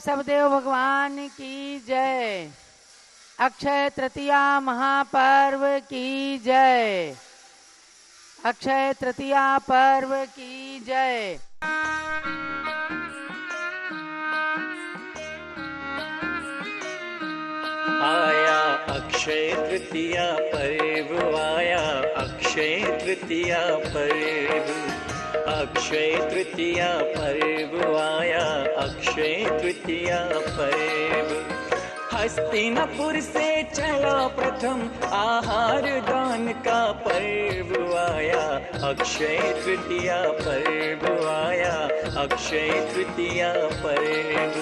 ऋषभदेव भगवान की जय। अक्षय तृतीया महापर्व की जय। अक्षय तृतीया पर्व की जय। आया अक्षय तृतीया पर्व, आया अक्षय तृतीया पर्व, अक्षय तृतीया पर्व आया, अक्षय तृतीया पर्व। हस्तिनापुर से चला प्रथम आहार दान का पर्व आया, अक्षय तृतीया पर्व आया, अक्षय तृतीया पर्व,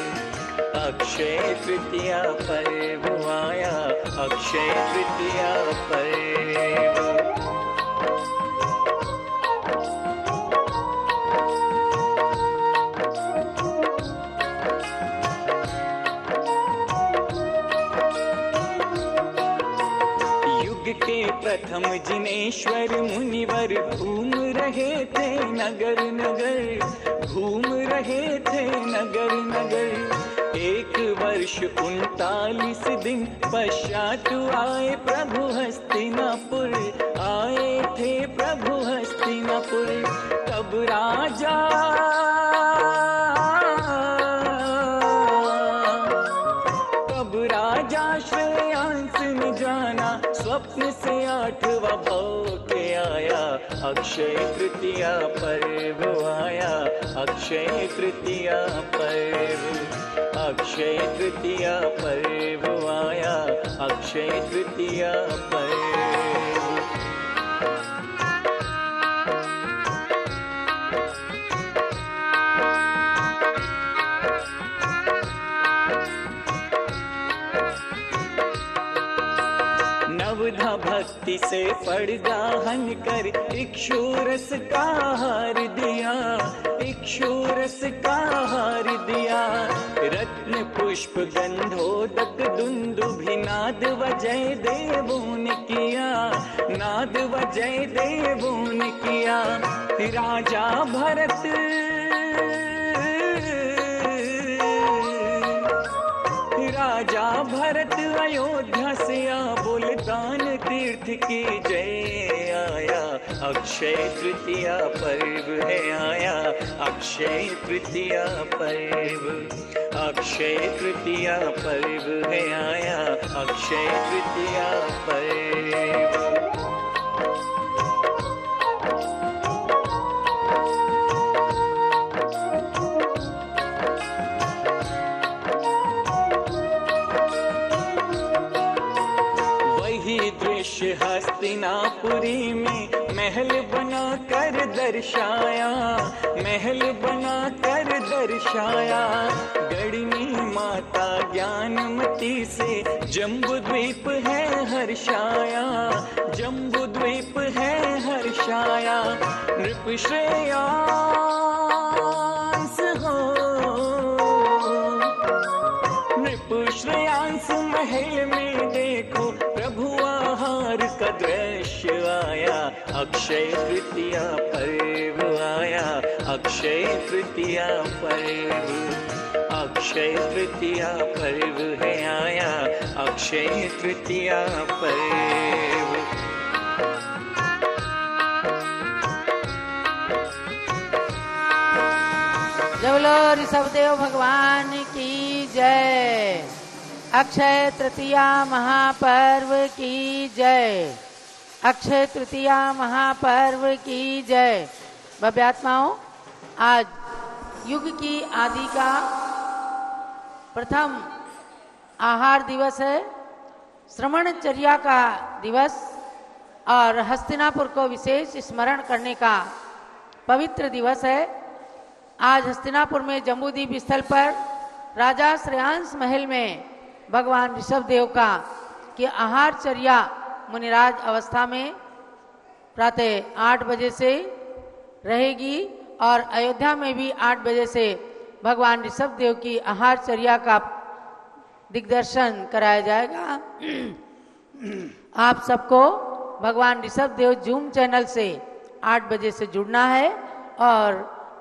अक्षय तृतीया पर्व आया, अक्षय तृतीया पर्व। के प्रथम जिनेश्वर मुनिवर घूम रहे थे नगर नगर, घूम रहे थे नगर नगर। 1 वर्ष 39 दिन पश्चात आए प्रभु हस्तिनापुर, आए थे प्रभु हस्तिनापुर। तब राजा श्रेयांस ने जाना, स्वप्न से 8वां भाव के आया, अक्षय तृतीया पर्व आया, अक्षय तृतीया पर्व, अक्षय तृतीया पर्व आया, अक्षय तृतीया पर्व। नवधा भक्ति से पड़गाहन कर इक्षुरस का हार दिया, इक्षुरस का हार दिया। रत्न पुष्प गंधोदक दुंदुभि नाद वजय देवों ने किया, नाद वजय देवों ने किया। राजा भरत राजा भरत अयोध्या से आ बोले दान तीर्थ की जय आया, अक्षय तृतीया पर्व है आया, अक्षय तृतीया पर्व, अक्षय तृतीया पर्व है आया, अक्षय तृतीया पर्व। हस्तिनापुरी में महल बना कर दर्शाया, महल बना कर दर्शाया। गढ़नी माता ज्ञानमती से जम्बूद्वीप है हर्षाया, जम्बूद्वीप है हर्षाया। नृप श्रेयांस हो, नृप श्रेयांस महल में देखो प्रभु आहार का दृश्य आया, अक्षय तृतीया पर्व आया, अक्षय तृतीया पर्व, अक्षय तृतीया पर्व है आया, अक्षय तृतीया पर्व। जय बोलो ऋषभदेव भगवान की जय। अक्षय तृतीया महापर्व की जय। अक्षय तृतीया महापर्व की जय। भव्यात्माओं, आज युग की आदि का प्रथम आहार दिवस है, श्रवणचर्या का दिवस और हस्तिनापुर को विशेष स्मरण करने का पवित्र दिवस है। आज हस्तिनापुर में जम्बूद्वीप स्थल पर राजा श्रेयांस महल में भगवान ऋषभदेव का कि आहारचर्या मुनिराज अवस्था में प्रातः 8 बजे से रहेगी और अयोध्या में भी 8 बजे से भगवान ऋषभदेव की आहारचर्या का दिग्दर्शन कराया जाएगा। आप सबको भगवान ऋषभदेव जूम चैनल से 8 बजे से जुड़ना है और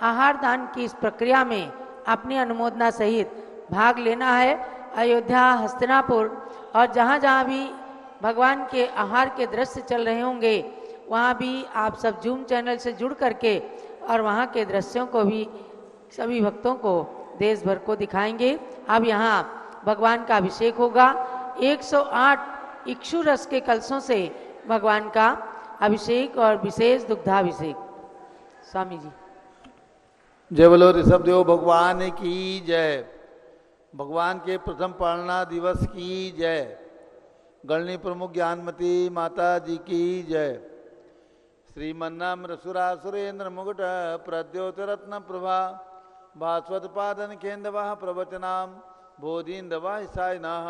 आहार दान की इस प्रक्रिया में अपनी अनुमोदना सहित भाग लेना है। अयोध्या, हस्तिनापुर और जहाँ जहाँ भी भगवान के आहार के दृश्य चल रहे होंगे वहाँ भी आप सब जूम चैनल से जुड़ करके और वहाँ के दृश्यों को भी सभी भक्तों को देश भर को दिखाएंगे। अब यहाँ भगवान का अभिषेक होगा। 108 इक्षु रस के कलशों से भगवान का अभिषेक और विशेष दुग्धाभिषेक। स्वामी जी। जय बोलो ऋषभदेव भगवान की जय। भगवान के प्रथम पालना दिवस की जय। गणनी प्रमुख ज्ञानमती माता जी की जय। श्रीमन्नाम सुरेंद्र मुकुट प्रद्योतरत्न प्रभा भास्वत पादन केन्द्रवाह प्रवचनाम बोधीन्दवा सायनाः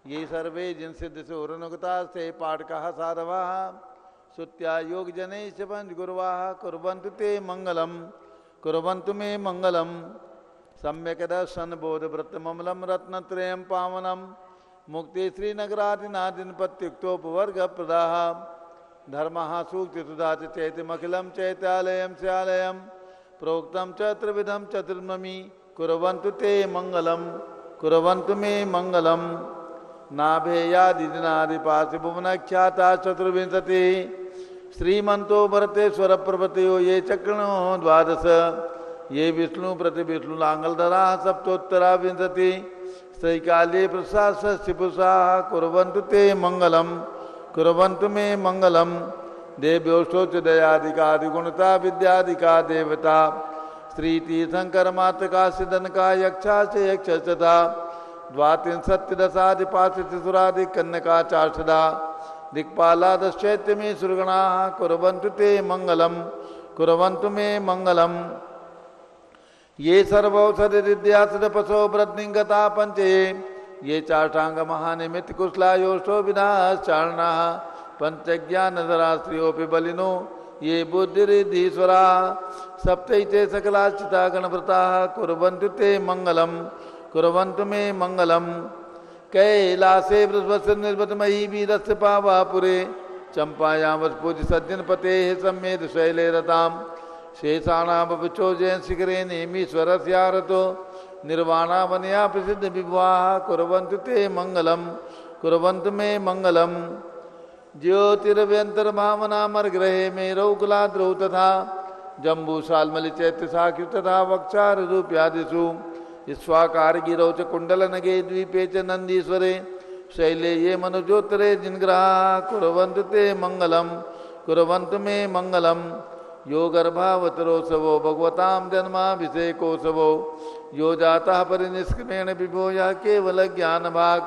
ये सर्वे जिन सिद्ध से उरनुगता से पाठ कहा साधवा सुत्या योग जने पंच गुरुवाह कुर्वन्तु ते मंगलम कुर्वन्तु मे मंगलम सम्यक दर्शन बोध व्रत ममलम रत्नत्रयं पावनम मुक्ति श्रीनगरादिनादिन पत्युक्तोपवर्ग प्रदाह धर्म सूक्ति सुधा चैतमखिलम चैत्यालयम स्यालयम प्रोक्तम च त्रिविधम चतुर्ममी कुर्वन्तु ते मंगलम कुर्वन्तु मे मंगलम नाभेयादिनादिपासि भुवनख्याता चतुर्विंशति श्रीमंतो भरतेश्वर प्रभृतयो ये चक्रणो द्वादश ये विष्णु प्रति विष्णु लांगलधरा सप्तोत्तरा विंशति श्रीकाले प्रसाद पुषा कुर्वन्तु ते मंगलम कुर्वन्तु मे मंगलम देव्योष्टोच दयादिकादि गुणता विद्यादिका देवता श्री तीर्थंकर मातृका सिद्धन का यक्षा से यक्षता द्वात्रिंशत्तिदशादिपाशतिसुरादि कन्यका चार्षदा दिक्पाला दश्चैत्य में सुरगणा कुर्वन्तु ते मंगलम कुर्वन्तु मे मंगलम ये सर्वौषधि विद्यासद पशो वृद्धिंगता पंचे ये चाष्टांग महानिमित्त कुशलायोष्टो विनाशारणा पंचज्ञानधरा स्त्रियोपि बलिनो ये बुद्धिरिद्धीश्वरा सप्तैते सकलाश्चिता गणव्रता कुर्वन्तु ते मंगलम कुर्वन्तु मे मंगलम कैलासे बृहस्पति निर्वतमयी वीरस्य पावापुरे चंपायां वसपूज सज्जन पते सम्मेद शैले रताम शेषाणामपचो जयन शिखरे नेमीश्वरस्यारतो निर्वाणावनया प्रसिद्ध विभुवाः कुर्वन्तु ते मंगलम कुर्वन्तु मे मंगलम ज्योतिरव्यंतर्भावनामर्ग्रहे मेरौकुलाद्रौ तथा जम्बूशाल्मलि चैत्य साक्षि तथा वक्षार रूप्यादिषु स्वाकार गिरौ च कुंडलनगे द्वीपे च नंदीश्वरे शैले ये मनुजोत्तरे जिनग्रहा कुर्वन्तु ते मंगलम कुर्वन्तु मे मंगलम यो गर्भावतरोत्सवो भगवतां जन्माभिषेकोत्सवो यो जाता परिनिष्क्रमेण विभो यः केवल ज्ञान भाग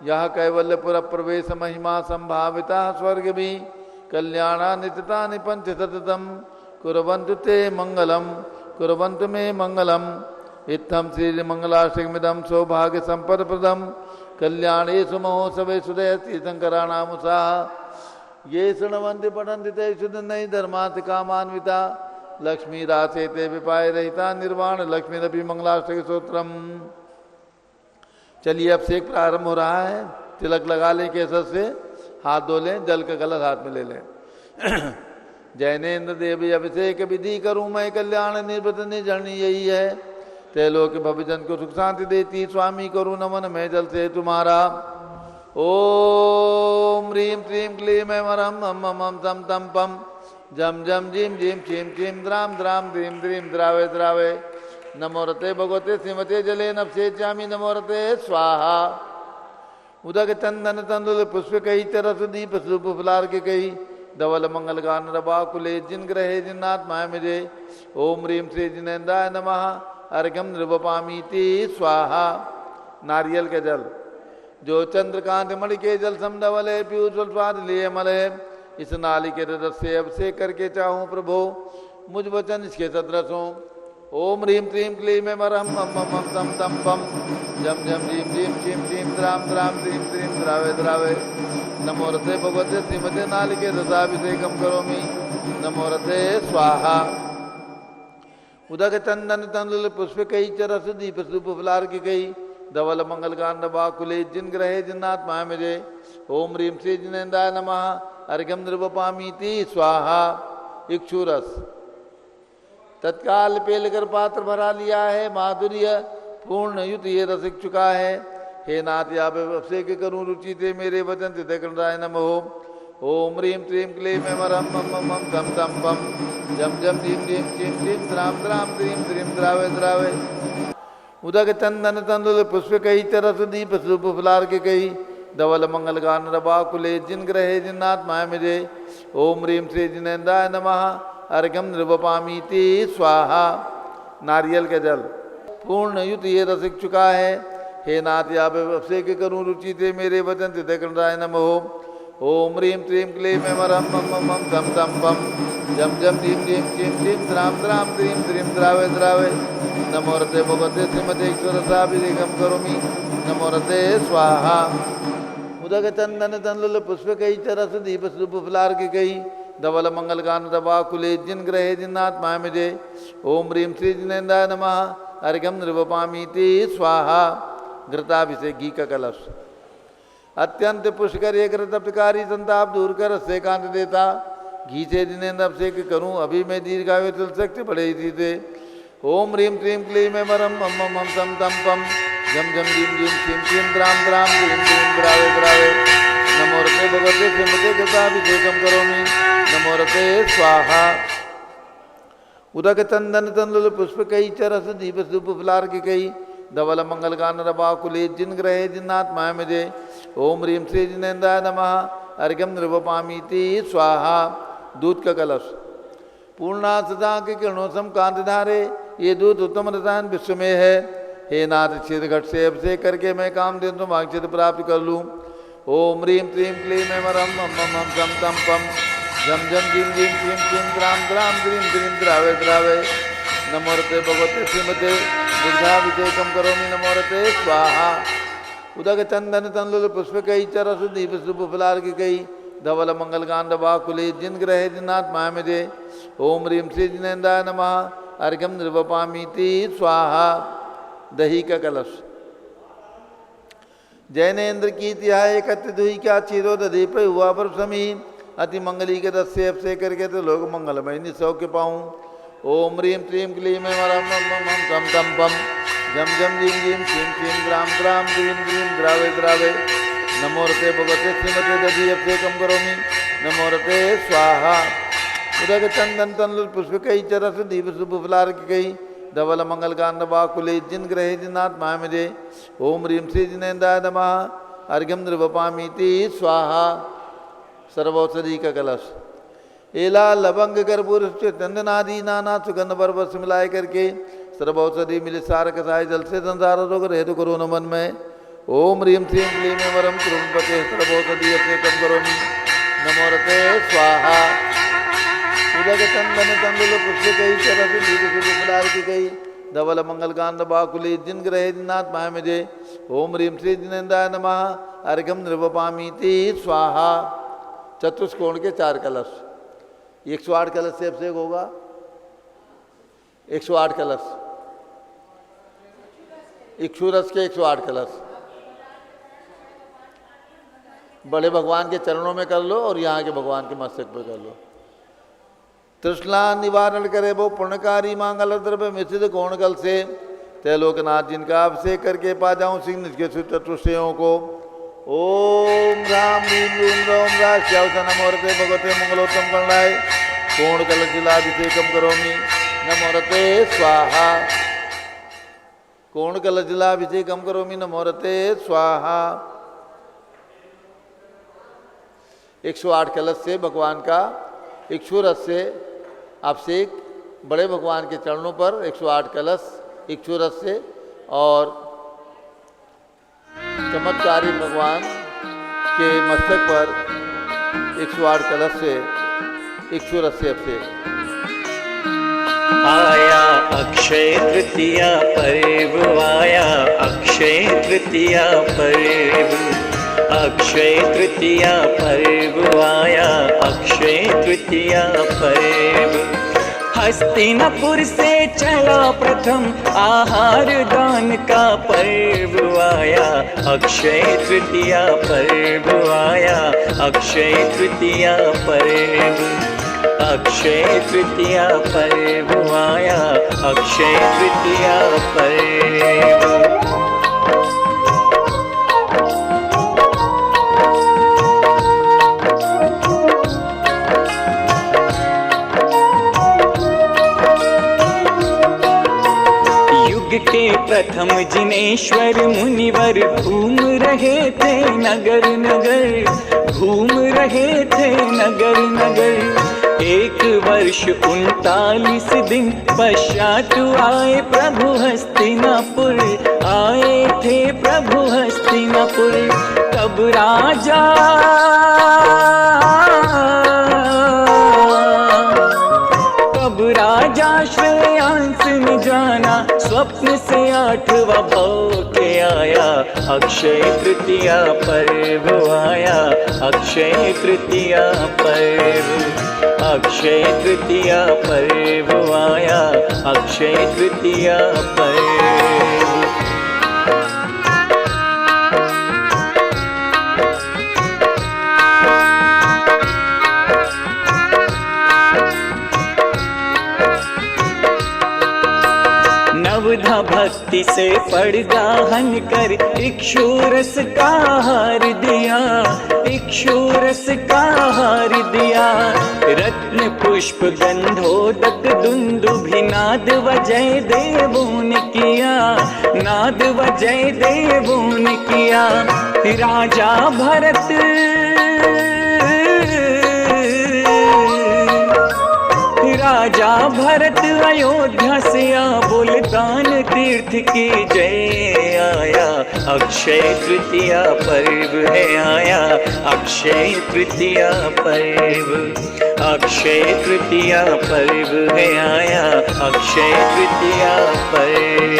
यह कैवल्यपुर प्रवेश महिमा संभाविता स्वर्ग भी कल्याणा नित्यता निपंच सततम कुर्वन्तु ते मंगलम कुर्वन्तु मे मंगलम इत्थम श्री मंगलाष्टकमिदं सौभाग्य संपद प्रदम कल्याणेषु महोत्सवे सुदय तीर्थंकराणामुषा ये शृण्वन्ति पठन्ति ते शुद्धनै धर्मात् कामान्विता लक्ष्मी रासे ते विपाय रहिता निर्वाण लक्ष्मीरपि मंगलाष्टक स्तोत्रम। चलिए अब से प्रारंभ हो रहा है। तिलक लगा लें केसर से, हाथ धो लें, जल का कलश हाथ में ले लें। जैनेन्द्र देवी अभिषेक विधि करूं मैं कल्याण निर्वृत निर्जरणी यही है त्रैलोक भविजन को सुख शांति देती स्वामी करूं नमन मैं जल से तुम्हारा। ओम ह्रीं श्रीं क्लीं ऐं वरं मम मम तम तम पम जम जम जीम जीम चीम चीम द्राम द्राम द्रीम द्रीम द्रावे द्रावे नमो रते भगवते श्रीमते जले नपसेचामि नमो रते स्वाहा। उदक चंदन तंदुल पुष्प कही तरस दीप सूप फुलार के कही धवल मंगल गान रबा कुले जिन ग्रहे जिन्नात्मा मुझे ओम ह्रीं श्री जिनेन्द्राय नमः अर्घ्यम नृपपामीति स्वाहा। नारियल के जल जो चंद्रकांत मणि के जल समधवले पीयूष स्वाद लिए मले इस नाली के रस से अभिषेक करके चाहूं प्रभु मुझ वचन इसके सदृशों। ओम ह्रीं श्रीं क्लीं ऐं वरं मम मम तम तम पम जम जम जीम जीम चीम चीम द्राम द्राम द्रीम द्रीम द्रावे द्रावे नमो रते भगवते श्रीमते नालिके रसाभिषेकम करोमि नमो रते स्वाहा। उदक चंदन तंदुल पुष्प कही चरस दीप सूप फुलार की कही धवल मंगल गान बाकुले जिन ग्रहे जिन्नात्मा मुझे ओम ह्रीं श्री जिनेन्द्राय नमः अर्घ्यम नृपपामीति स्वाहा। इक्षुरस तत्काल पेलकर पात्र भरा लिया है माधुर्य पूर्ण युत ये रसिक चुका है। हे नाथ या अभिषेक करूं रुचि ते मेरे वचन ते दक्षिणाय नमो। ओम ह्रीं क्लीं क्लीं मम मम तम तम पम जम जम जीम जीम चीम चीम द्राम द्राम द्रीम द्रीम द्रावे द्रावे। उदक चंदन तंदुल पुष्प कही चरस दीप शुभ फुलार के कही धवल मंगल गान रबा कुले जिन ग्रहे जिन्नाथ माया मिजे। ओम ह्रीं श्री जिनेन्द्राय नमः अर्घ्यम नृवपामी ते स्वाहा। नारियल के जल पूर्ण युत ये रसिक चुका है। हे नाथ या अभिषेक करूं रुचि ते मेरे वचन ते दक्षिणाय नमो। ओम ह्रीं क्लीं क्लीं मम तम तम पम जम जम जीम जीम चीम चीम द्राम द्राम द्रीम द्रीम द्रावे द्रावे। नमो रते भगवते श्रीमते ईश्वरसाभिषेकं करोमि। नमो रते स्वाहा। उदक चंदन तंदुल पुष्प कही चरस दीप शुभ फुलार के कही धवल मंगल गान रवा कुले जिन ग्रहे जिन्नाथ माया मिजे। ओम ह्रीं श्री जिनेन्द्राय नमः अर्घ्यम नृवपामी ते स्वाहा। घृताभिषेक घी का कलश अत्यंत पुष्कर एक घृतपिकारी संताप दूर कर से कांत देता। घी से जिनेन्द्र अभिषेक करूं अभी मैं दीर्घायु तुल शक्ति बढ़े इसी से। ओम ह्रीं क्लीं क्लीं मम मम तम तम पम जम जम जीम जीम चीम चीम द्राम द्राम द्रीम द्रीम द्रावे द्रावे। नमो रते भगवते श्रीमते घृताभिषेकं करोमि। नमो रते स्वाहा। उदक चंदन तंदुल पुष्प कही चरस दीप शुभ फुलार की कही धवल मंगल गान रबा कुले जिन ग्रहे जिन्नाथ माया मिजे। ओम ह्रीं श्री जिनेन्द्राय नमः अर्घ्यम नृवपामी ते स्वाहा। दूध का कलश पूर्णा सदा के किरणों सम कांत धारे ये दूध उत्तम रसायन विश्व में है। हे नाथ क्षीर घट से अभिषेक करके मैं काम दे तुम आक्षित प्राप्त कर लूँ। ओम ह्रीं क्लीं क्लीं मम मम तम तम पम जम जम जीम जीम चीम चीम द्राम द्राम द्रीम द्रीम द्रावे द्रावे। नमो रते भगवते श्रीमते दुग्धाभिषेकं करोमि। नमो रते स्वाहा। उदक चंदन तंदुल पुष्प कही चरस दीप शुभ फुलार की कही धवल मंगल गान रवा कुले जिन ग्रहे जिन्नाथ माया मिजे। ओम ह्रीं श्री जिनेन्द्राय नमः अर्घ्यम नृवपामी ते स्वाहा। दही का कलश जैनेन्द्र की तिहाय कत्य दुही क्या चीरो दधी पे हुआ पर समी अति मंगली के रस से अभिषेक करके तो लोग मंगलमय निसौख्य पाऊँ। ओम ह्रीं क्लीं क्लीं मम तम तम पम जम जम जीम जीम चीम चीम द्राम द्राम द्रीम द्रीम द्रावे द्रावे। नमो रते भगवते श्रीमते दधी अभिषेकं करोमि। नमो रते स्वाहा। उदक चंदन तंदुल पुष्प कही चरस दीप शुभ फुलार की कही धवल मंगल गान रवा कुले जिन ग्रहे जिन्नाथ माया मिजे। ओम ह्रीं श्री जिनेन्द्राय नमः अर्घ्यम नृवपामी ते स्वाहा। सर्वौषधि का कलश एला लवंग कर्पूर चंदनादि नाना सुगंध पर्वत मिलाए करके सर्वौषधि मिले सार कसाय जल से संसार रोग रहित करो नमन में। ओम ह्रीं श्रीं क्लीं वरम कुरुपते सर्वौषधि अभिषेकं करोमि। नमो रते स्वाहा। उदक चंदन तंदुल पुष्प कही चरस दीप शुभ फुलार की कही धवल मंगल गान बाकुली जिन ग्रहे जिन्नाथ माया मिजे। ओम ह्रीं श्री जिनेन्द्राय नमः अर्घ्यम नृवपामी ते स्वाहा। चतुष्कोण के 4 कलश 108 कलश से अभिषेक होगा। 108 कलश इक्षुरस के 108 कलश बड़े भगवान के चरणों में कर लो और यहाँ के भगवान के मस्तक पे कर लो। तृष्णा निवारण करे वो पुण्यकारी मांगल द्रव्य मिश्रित कोण कल से त्रैलोकनाथ जिनका अभिषेक करके पा जाऊं सिंह निज के चतुष्टयों को। ओम राम ह्रीं रूम रोम राज श्यावसन नमो रते भगवते मंगलोत्तम कर्णाय कोण कल जिलाभिषेकं करोमि। नमो रते स्वाहा। कोण कल जिलाभिषेकं करोमि। नमो रते स्वाहा। 108 कलश से भगवान का इक्षुरस से अभिषेक बड़े भगवान के चरणों पर 108 कलश इक्षुरस से और चमत्कारी भगवान के मस्तक पर 108 कलश से इक्षुरस से अभिषेक। आया अक्षय तृतीया पर्व आया अक्षय तृतीया पर्व अक्षय तृतीया पर्व आया अक्षय तृतीया पर्व। हस्तिनापुर से चला प्रथम आहार दान का पर्व आया अक्षय तृतीया पर्व आया अक्षय तृतीया पर्व अक्षय तृतीया पर्व आया अक्षय तृतीया पर्व। के प्रथम जिनेश्वर मुनिवर घूम रहे थे नगर नगर, घूम रहे थे नगर नगर। 1 वर्ष 39 दिन पश्चात आए प्रभु हस्तिनापुर, आए थे प्रभु हस्तिनापुर। तब राजा श्रेयांस ने जाना, स्वप्न से 8वां भाव के आया। अक्षय तृतीया पर्व आया, अक्षय तृतीया पर्व, अक्षय तृतीया पर्व आया, अक्षय तृतीया पर्व। नवधा भक्ति से पड़गाहन कर इक्षुरस का हार दिया, इक्षुरस का हार दिया। रत्न पुष्प गंधोदक दुंदुभि नाद वजय देवों ने किया, नाद वजय देवों ने किया। राजा भरत राजा भरत अयोध्या से बोलतान तीर्थ की जय आया। अक्षय तृतीया पर्व है आया, अक्षय तृतीया पर्व, अक्षय तृतीया पर्व है आया, अक्षय तृतीया पर्व।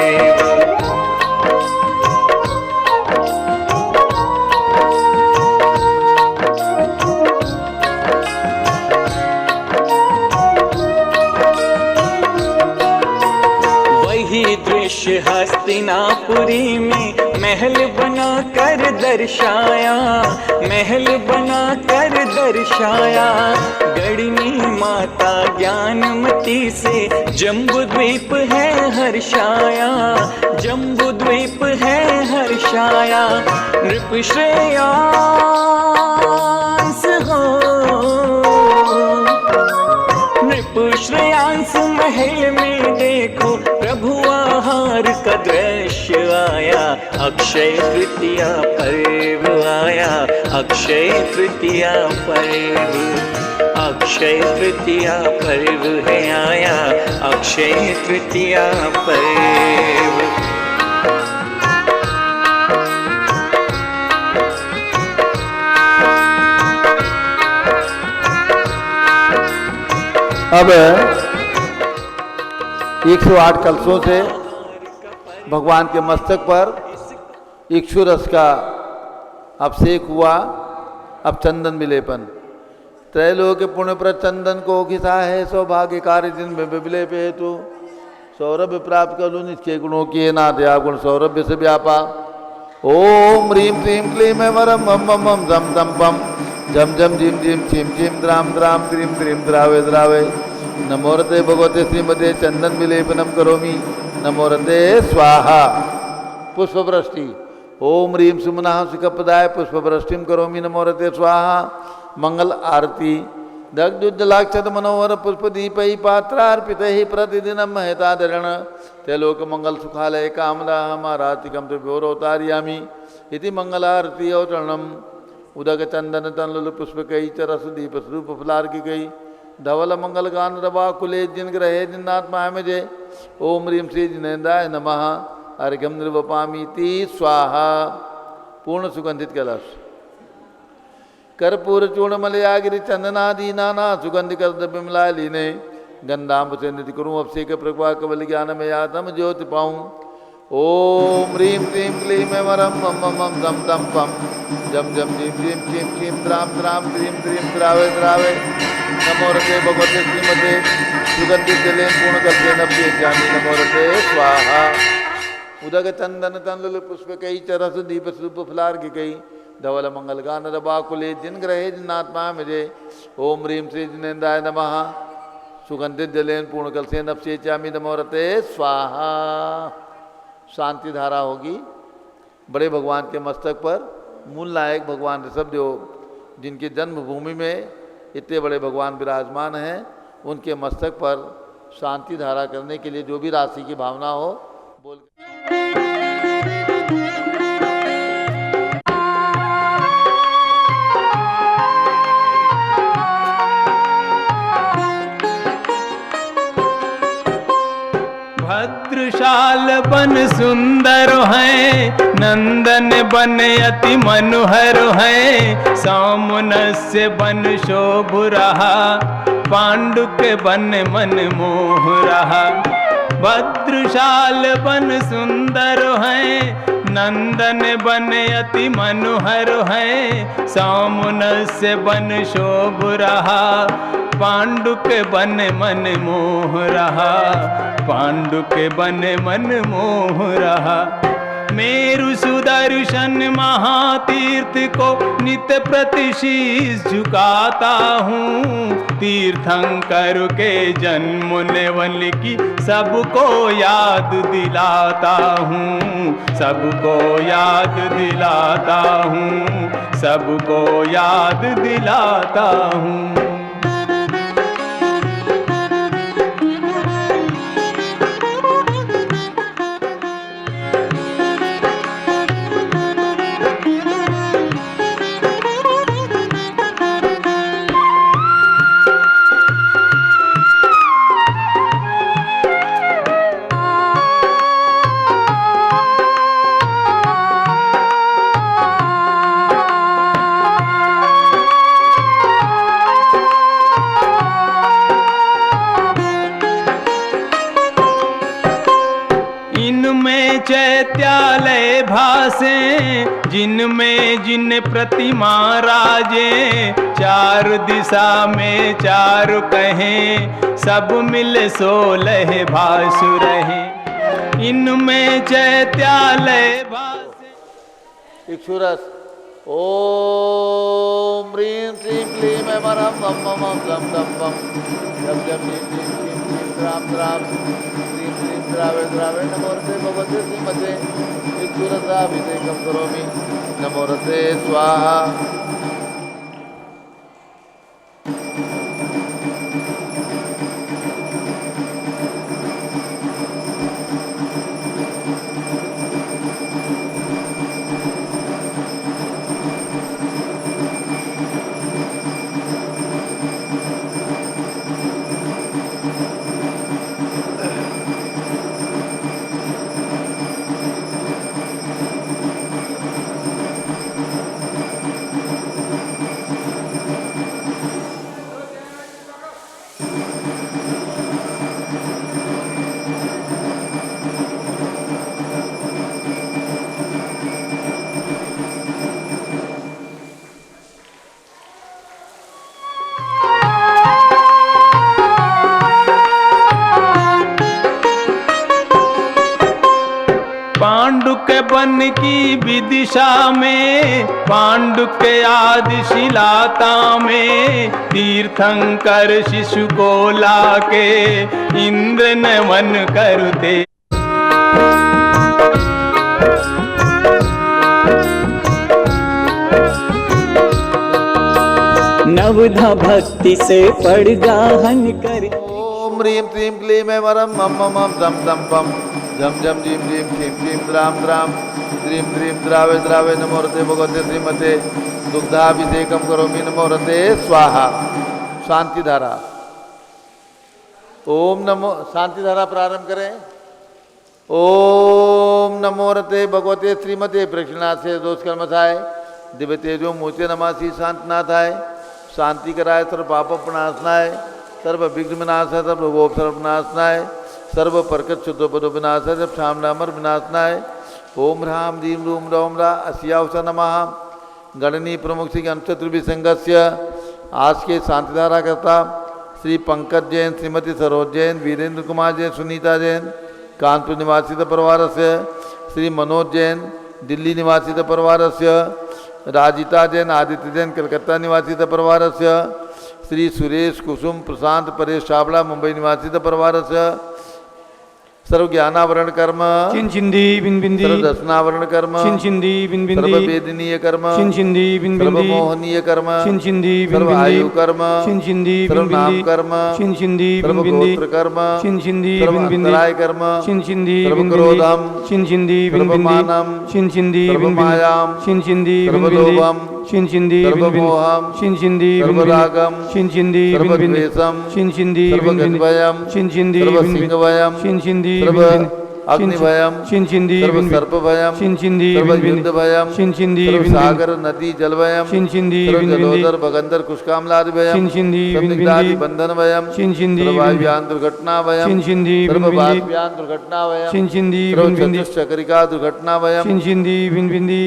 दृश्य हस्तिनापुरी में महल बना कर दर्शाया, महल बना कर दर्शाया। गढ़नी माता ज्ञानमती से जम्बूद्वीप है हर्षाया, जम्बूद्वीप है हर्षाया। नृप श्रेयांस हो, नृप श्रेयांस महल में देखो प्रभु आहार का दृश्य आया। अक्षय तृतीया पर्व आया, अक्षय तृतीया पर्व, अक्षय तृतीया पर्व है आया, अक्षय तृतीया पर्व। अब 108 कलशों से भगवान के मस्तक पर इक्षुरस का अभिषेक हुआ। अब चंदन विलेपन। त्रैलोक्य पुण्य पर चंदन को घिसा है, सौभाग्य कार्य दिन में विलेप हेतु। सौरभ्य प्राप्त करूँ निश्चय गुणों की नाथ या गुण सौरभ्य से व्यापा। ओम ह्रीं क्लीं क्लीं वरम मम मम मम झम झम पम झम झम झिम झिम छिम छिम द्राम द्राम क्रीं क्रीं द्रावे द्रावे। नमोरते भगवते श्रीमते चंदन विलेपनम करोमि। नमोरते स्वाहा। पुष्पवृष्टि। ओम ह्रीं सुमना सुखपदाय पुष्पवृष्टिम करोमि। नमोरते स्वाहा। मंगल आरती। दग्धुज्जलाक्षत मनोहर पुष्पदीपै पात्रार्पितैः प्रतिदिनं महतादरण त्रैलोक मंगल सुखालय कामदा हमारातिकं त्रिभोरोतारयामि इति मंगलारती अवतरणम्। उदक चंदन तनलुल पुष्पकै च रस दीप स्वरूप फलार्किकै धवल मंगल गान रवा कुले जिन ग्रहे जिन्नात्मा में जय। ओम ह्रीं श्री जिनेन्द्राय नमः। अर्घ्यम निर्वपामीति स्वाहा। पूर्ण सुगंधित कलश। कर्पूर चूर्णमलयागिरि चंदनादि नाना सुगंधि कर विमला लीने गंधाम्ब से निधि करूँ अभिषेक प्रभा कवल ज्ञान में यातम ज्योति पाऊँ। ओम ह्रीं क्लीं क्लीं वरम मम मम मम झम झम पम जम जम झीम झीम छीम छीम द्राम द्राम क्रीं क्रीं द्रावे द्रावे। नमोरते भगवते श्रीमते सुगंधित जले पूर्ण कल्पे नभ्ये जानी। नमोरते स्वाहा। उदक चंदन तनलुल पुष्पकै च रस दीप स्वरूप फलार्घिकै धवल मंगल गान रवाकुले जिन ग्रहे जिन्नात्मा मिजे। ओम ह्रीं श्री जिनेन्द्राय नमः। सुगंधित जलेन पूर्ण कलसेन अपसेचामि नमोरते स्वाहा। शांति धारा होगी बड़े भगवान के मस्तक पर। मूल नायक भगवान ऋषभदेव जिनकी जन्मभूमि में इतने बड़े भगवान विराजमान हैं, उनके मस्तक पर शांति धारा करने के लिए जो भी राशि की भावना हो बोल। भद्रशाल बन सुंदर है, नंदन बन अति मनोहर है, सामनस्य बन शोभ रहा, पांडु के बन मन मोह रहा। भद्रशाल बन सुंदर है, नंदन बन अति मनोहर है, सामनस्य बन शोभ रहा, पांडु के बन मन मोह रहा, पांडु के बन मन मोह रहा। मेरु सुदर्शन महातीर्थ को नित प्रति शीस झुकाता हूँ, तीर्थंकर के जन्म नेवन की सबको याद दिलाता हूँ, सबको याद दिलाता हूँ, सबको याद दिलाता हूँ। चैत्यालय भासे, जिनमें जिन प्रतिमा राजे, चार दिशा में चार कहें, सब मिल 16 भासु रहे। इनमें चैत्यालय भासे। इक्षुरस ओम ह्रीं श्रीं क्लीं ऐं वरं वं वं वं दं दं वं जं जं ह्रीं क्लीं क्लीं क्लीं द्रां द्रां श्रीं श्रीं द्रावे द्रावे नमोरते भगवते श्रीमते इक्षुरसाभिषेकं करोमि नमोरते स्वाहा। पांडु के वन की विदिशा में, पांडु के आदि शिलाता में, तीर्थंकर शिशु को लाके इंद्र नमन करते। नवधा भक्ति से पड़गाहन कर। ओम ह्रीं श्रीं क्लीं ऐं वरं मम मम दम दम पम झम झम झीम झीम छीम छीम द्राम द्राम द्रीं द्रीं द्रावे द्रावे नमोरते भगवते श्रीमते दुग्धाभिषेकम करोमि नमोरते स्वाहा। शांति धारा। ओम नमो शांति धारा प्रारंभ करें। ओम नमोरते भगवते श्रीमते प्रक्षिणाथ से दोष कर्मथाय दिव्य तेजो मूर्ति नमासी शांतनाथाय। शांति कराय सर्व पाप प्रणाशनाय, सर्व विघ्न विनाशाय, सर्व गोप सर्व विनाशनाय, सर्व परकट शुद्ध पद विनाशाय, सब शामनामर विनाशनाय। ओम ह्राम ह्रीं रूम रौम रा अस्यावस नमः। गणनी प्रमुख श्री गणेश चतुर्भुज संघस्य आज के शांतिधारा करता श्री पंकज जैन, श्रीमती सरोज जैन, वीरेंद्र कुमार जैन, सुनीता जैन कानपुर निवासित परिवार से, श्री मनोज जैन दिल्ली निवासित परिवार से, राजिता जैन, आदित्य जैन कलकत्ता निवासित परिवार से, श्री सुरेश कुसुम प्रशांत परेश छाबड़ा मुंबई निवासी परिवारस्य सर्व ज्ञानावरण कर्म चिंचिंदी बिंबिंदी सर्व दर्शनावरण कर्म चिंचिंदी बिंबिंदी सर्व वेदनीय कर्म चिंचिंदी सर्व बिंबिंदी मोहनीय कर्म चिंचिंदी सर्व बिंबिंदी आयु कर्म चिंचिंदी सर्व नाम बिंबिंदी कर्म चिंचिंदी सर्व बिंबिंदी गोत्र कर्म चिंचिंदी सर्व बिंबिंदी अंतराय कर्म चिंचिंदी सर्व बिंबिंदी क्रोधम चिंचिंदी सर्व बिंबिंदी मानम चिंचिंदी सर्व बिंबिंदी मायाम चिंचिंदी सर्व बिंबिंदी लोभम चिंचिंदी सर्व बिंबिंदी मोहम चिंचिंदी सर्व बिंबिंदी रागम चिंचिंदी सर्व बिंबिंदी द्वेषम चिंचिंदी सर्व बिंबिंदी गद्वयम चिंचिंदी सर्व बिंबिंदी सिंहवयम चिंचिंदी सर्व बिंबिंदी अग्निभयम चिंचिंदी सर्व बिंबिंदी सर्पभयम चिंचिंदी सर्व बिंबिंदी युद्धभयम चिंचिंदी सर्व बिंबिंदी सागर नदी जलभयम चिंचिंदी सर्व बिंबिंदी जलोदर भगंदर कुष्कामलादिभयम चिंचिंदी सर्व बिंबिंदी निग्धादि बंधनभयम चिंचिंदी सर्व बिंबिंदी वायुयान दुर्घटनाभयम चिंचिंदी सर्व बिंबिंदी वाष्पयान दुर्घटनाभयम चिंचिंदी सर्व बिंबिंदी चतुष्चक्रिका दुर्घटनाभयम चिंचिंदी बिंबिंदी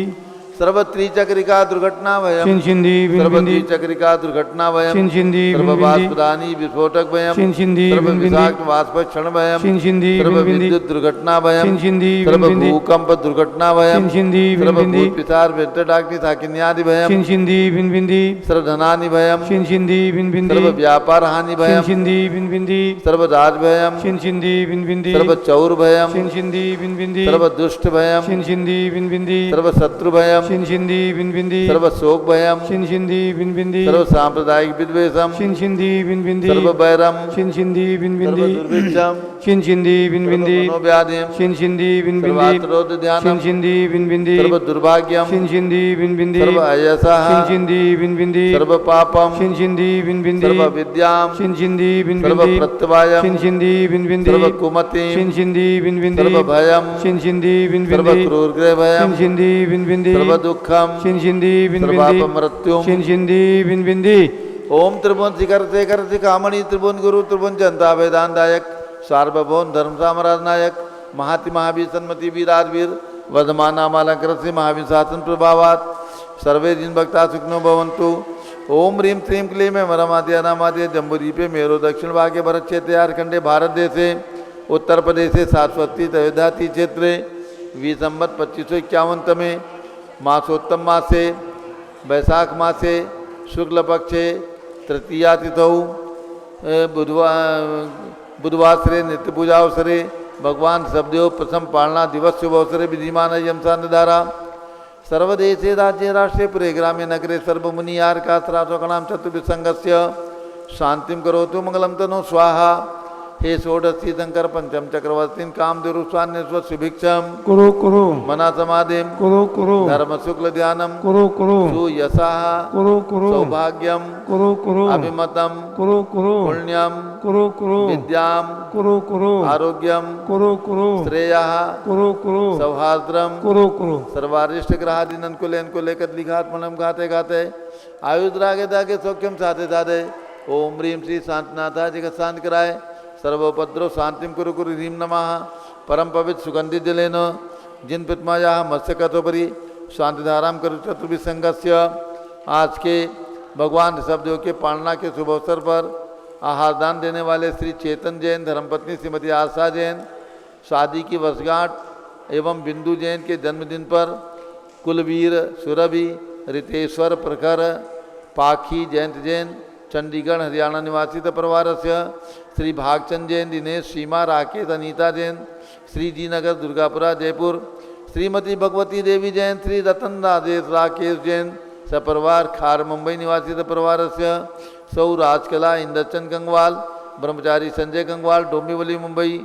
सर्व त्रिचक्रिका दुर्घटनाभयम चिंचिंदी सर्व बिंबिंदी द्विचक्रिका दुर्घटनाभयम चिंचिंदी सर्व बिंबिंदी वाष्पदानी विस्फोटकभयम चिंचिंदी सर्व बिंबिंदी विषाक्त वाष्प क्षणभयम चिंचिंदी सर्व बिंबिंदी विद्युत दुर्घटनाभयम चिंचिंदी सर्व बिंबिंदी भूकंप दुर्घटनाभयम चिंचिंदी सर्व बिंबिंदी भूत पिशाच वेंटडाग्नि साकिन्यादिभयम चिंचिंदी बिंबिंदी सर्व धनानिभयम चिंचिंदी बिंबिंदी सर्व व्यापार हानिभयम चिंचिंदी बिंबिंदी सर्व राजभयम चिंचिंदी बिंबिंदी सर्व चौरभयम चिंचिंदी बिंबिंदी सर्व दुष्टभयम चिंचिंदी बिंबिंदी सर्व शत्रुभयम चिंचिंदी बिंबिंदी सर्व शोकभयम चिंचिंदी बिंबिंदी सर्व सांप्रदायिक विद्वेषम चिंचिंदी बिंबिंदी सर्व बैरम चिंचिंदी सर्व बिंबिंदी दुर्भिक्षम चिंचिंदी सर्व बिंबिंदी मनोव्याधिम चिंचिंदी सर्व बिंबिंदी आत्रोध ध्यानम चिंचिंदी बिंबिंदी सर्व दुर्भाग्यम चिंचिंदी बिंबिंदी सर्व अयसः चिंचिंदी बिंबिंदी सर्व पापम चिंचिंदी बिंबिंदी सर्व विद्याम चिंचिंदी सर्व बिंबिंदी प्रत्यवायम चिंचिंदी बिंबिंदी सर्व कुमतिम चिंचिंदी बिंबिंदी सर्व भयम चिंचिंदी सर्व बिंबिंदी क्रूरग्रह भयम चिंचिंदी बिंबिंदी सर्व दुःखम चिंचिंदी बिंबिंदी सर्वापमृत्युम चिंचिंदी बिंबिंदी ओम त्रिभुवन शिखर शेखर शिखामणि त्रिभुवन गुरु त्रिभुवन जनता वेदांतदायक सार्वभौम धर्म साम्राज्य नायक महाति महावीर सन्मति वीराजवीर वर्धमान नामालंकर से महावीर शासन प्रभावात सर्वे जिन भक्ता सुखनो भवंतु ओम ह्रीम श्रीम क्लीम मरमाद्य नामाद्य जम्बूदीपे मेरो दक्षिण भागे भरत क्षेत्र झारखंडे भारत देशे उत्तर प्रदेशे सारस्वती तयोधाती क्षेत्रे विसंवत 2551 में मासोत्तम मासे वैशाख मासे शुक्ल पक्षे तृतीया तिथौ बुधवासरे नित्य पूजा अवसरे भगवान सबदेव प्रथम पालना दिवस शुभ अवसरे विधिमान यमसा निर्धारा सर्वदेशे राज्ये राष्ट्रे पुरे ग्रामे नगरे सर्वमुनि यार्कात्रासोकणाम चतुर्विसंगस्य शांतिम करोतु मंगलम तनो स्वाहा हे षोडशी शंकर पंचम चक्रवर्तीन कामदेव स्वान्य सुभिक्षम कुरु कुरु मना समाधिम कुरु कुरु धर्म शुक्ल ध्यानम कुरु कुरु सुयशः कुरु कुरु सौभाग्यम कुरु कुरु अभिमतम कुरु कुरु पुण्यम कुरु कुरु विद्याम कुरु कुरु आरोग्यम कुरु कुरु श्रेयः कुरु कुरु सौहार्द्रम कुरु कुरु सर्वारिष्ट ग्रहादीन अनुकूलन को लेकर लिखात मनम गाते गाते आयुद्रागे दागे सौख्यम साधे साधे ओम ह्रीम श्री शांतनाथा जगत शांत कराए सर्वोपद्रव शांतिम कुरु कुरु ह्रीम नमः परम पवित्र सुगंधित जलेन जिन पितमाया मत्स्यकथोपरि शांतिधाराम करु चतुर्विसंगस्य आज के भगवान ऋषभदेव के पालना के शुभ अवसर पर आहार दान देने वाले श्री चेतन जैन धर्मपत्नी श्रीमती आशा जैन शादी की वर्षगांठ एवं बिंदु जैन के जन्मदिन पर कुलवीर सुरभि रितेश्वर प्रखर पाखी जयंत जैन चंडीगढ़ हरियाणा निवासी परिवार से श्री भागचंद जैन दिनेश सीमा राकेश अनीता जैन श्री जी नगर दुर्गापुरा जयपुर श्रीमती भगवती देवी जैन श्री रतन राजेश राकेश जैन सपरिवार खार मुंबई निवासी परिवार से सौ राजकला इंद्रचंद गंगवाल ब्रह्मचारी संजय गंगवाल डोंबिवली मुंबई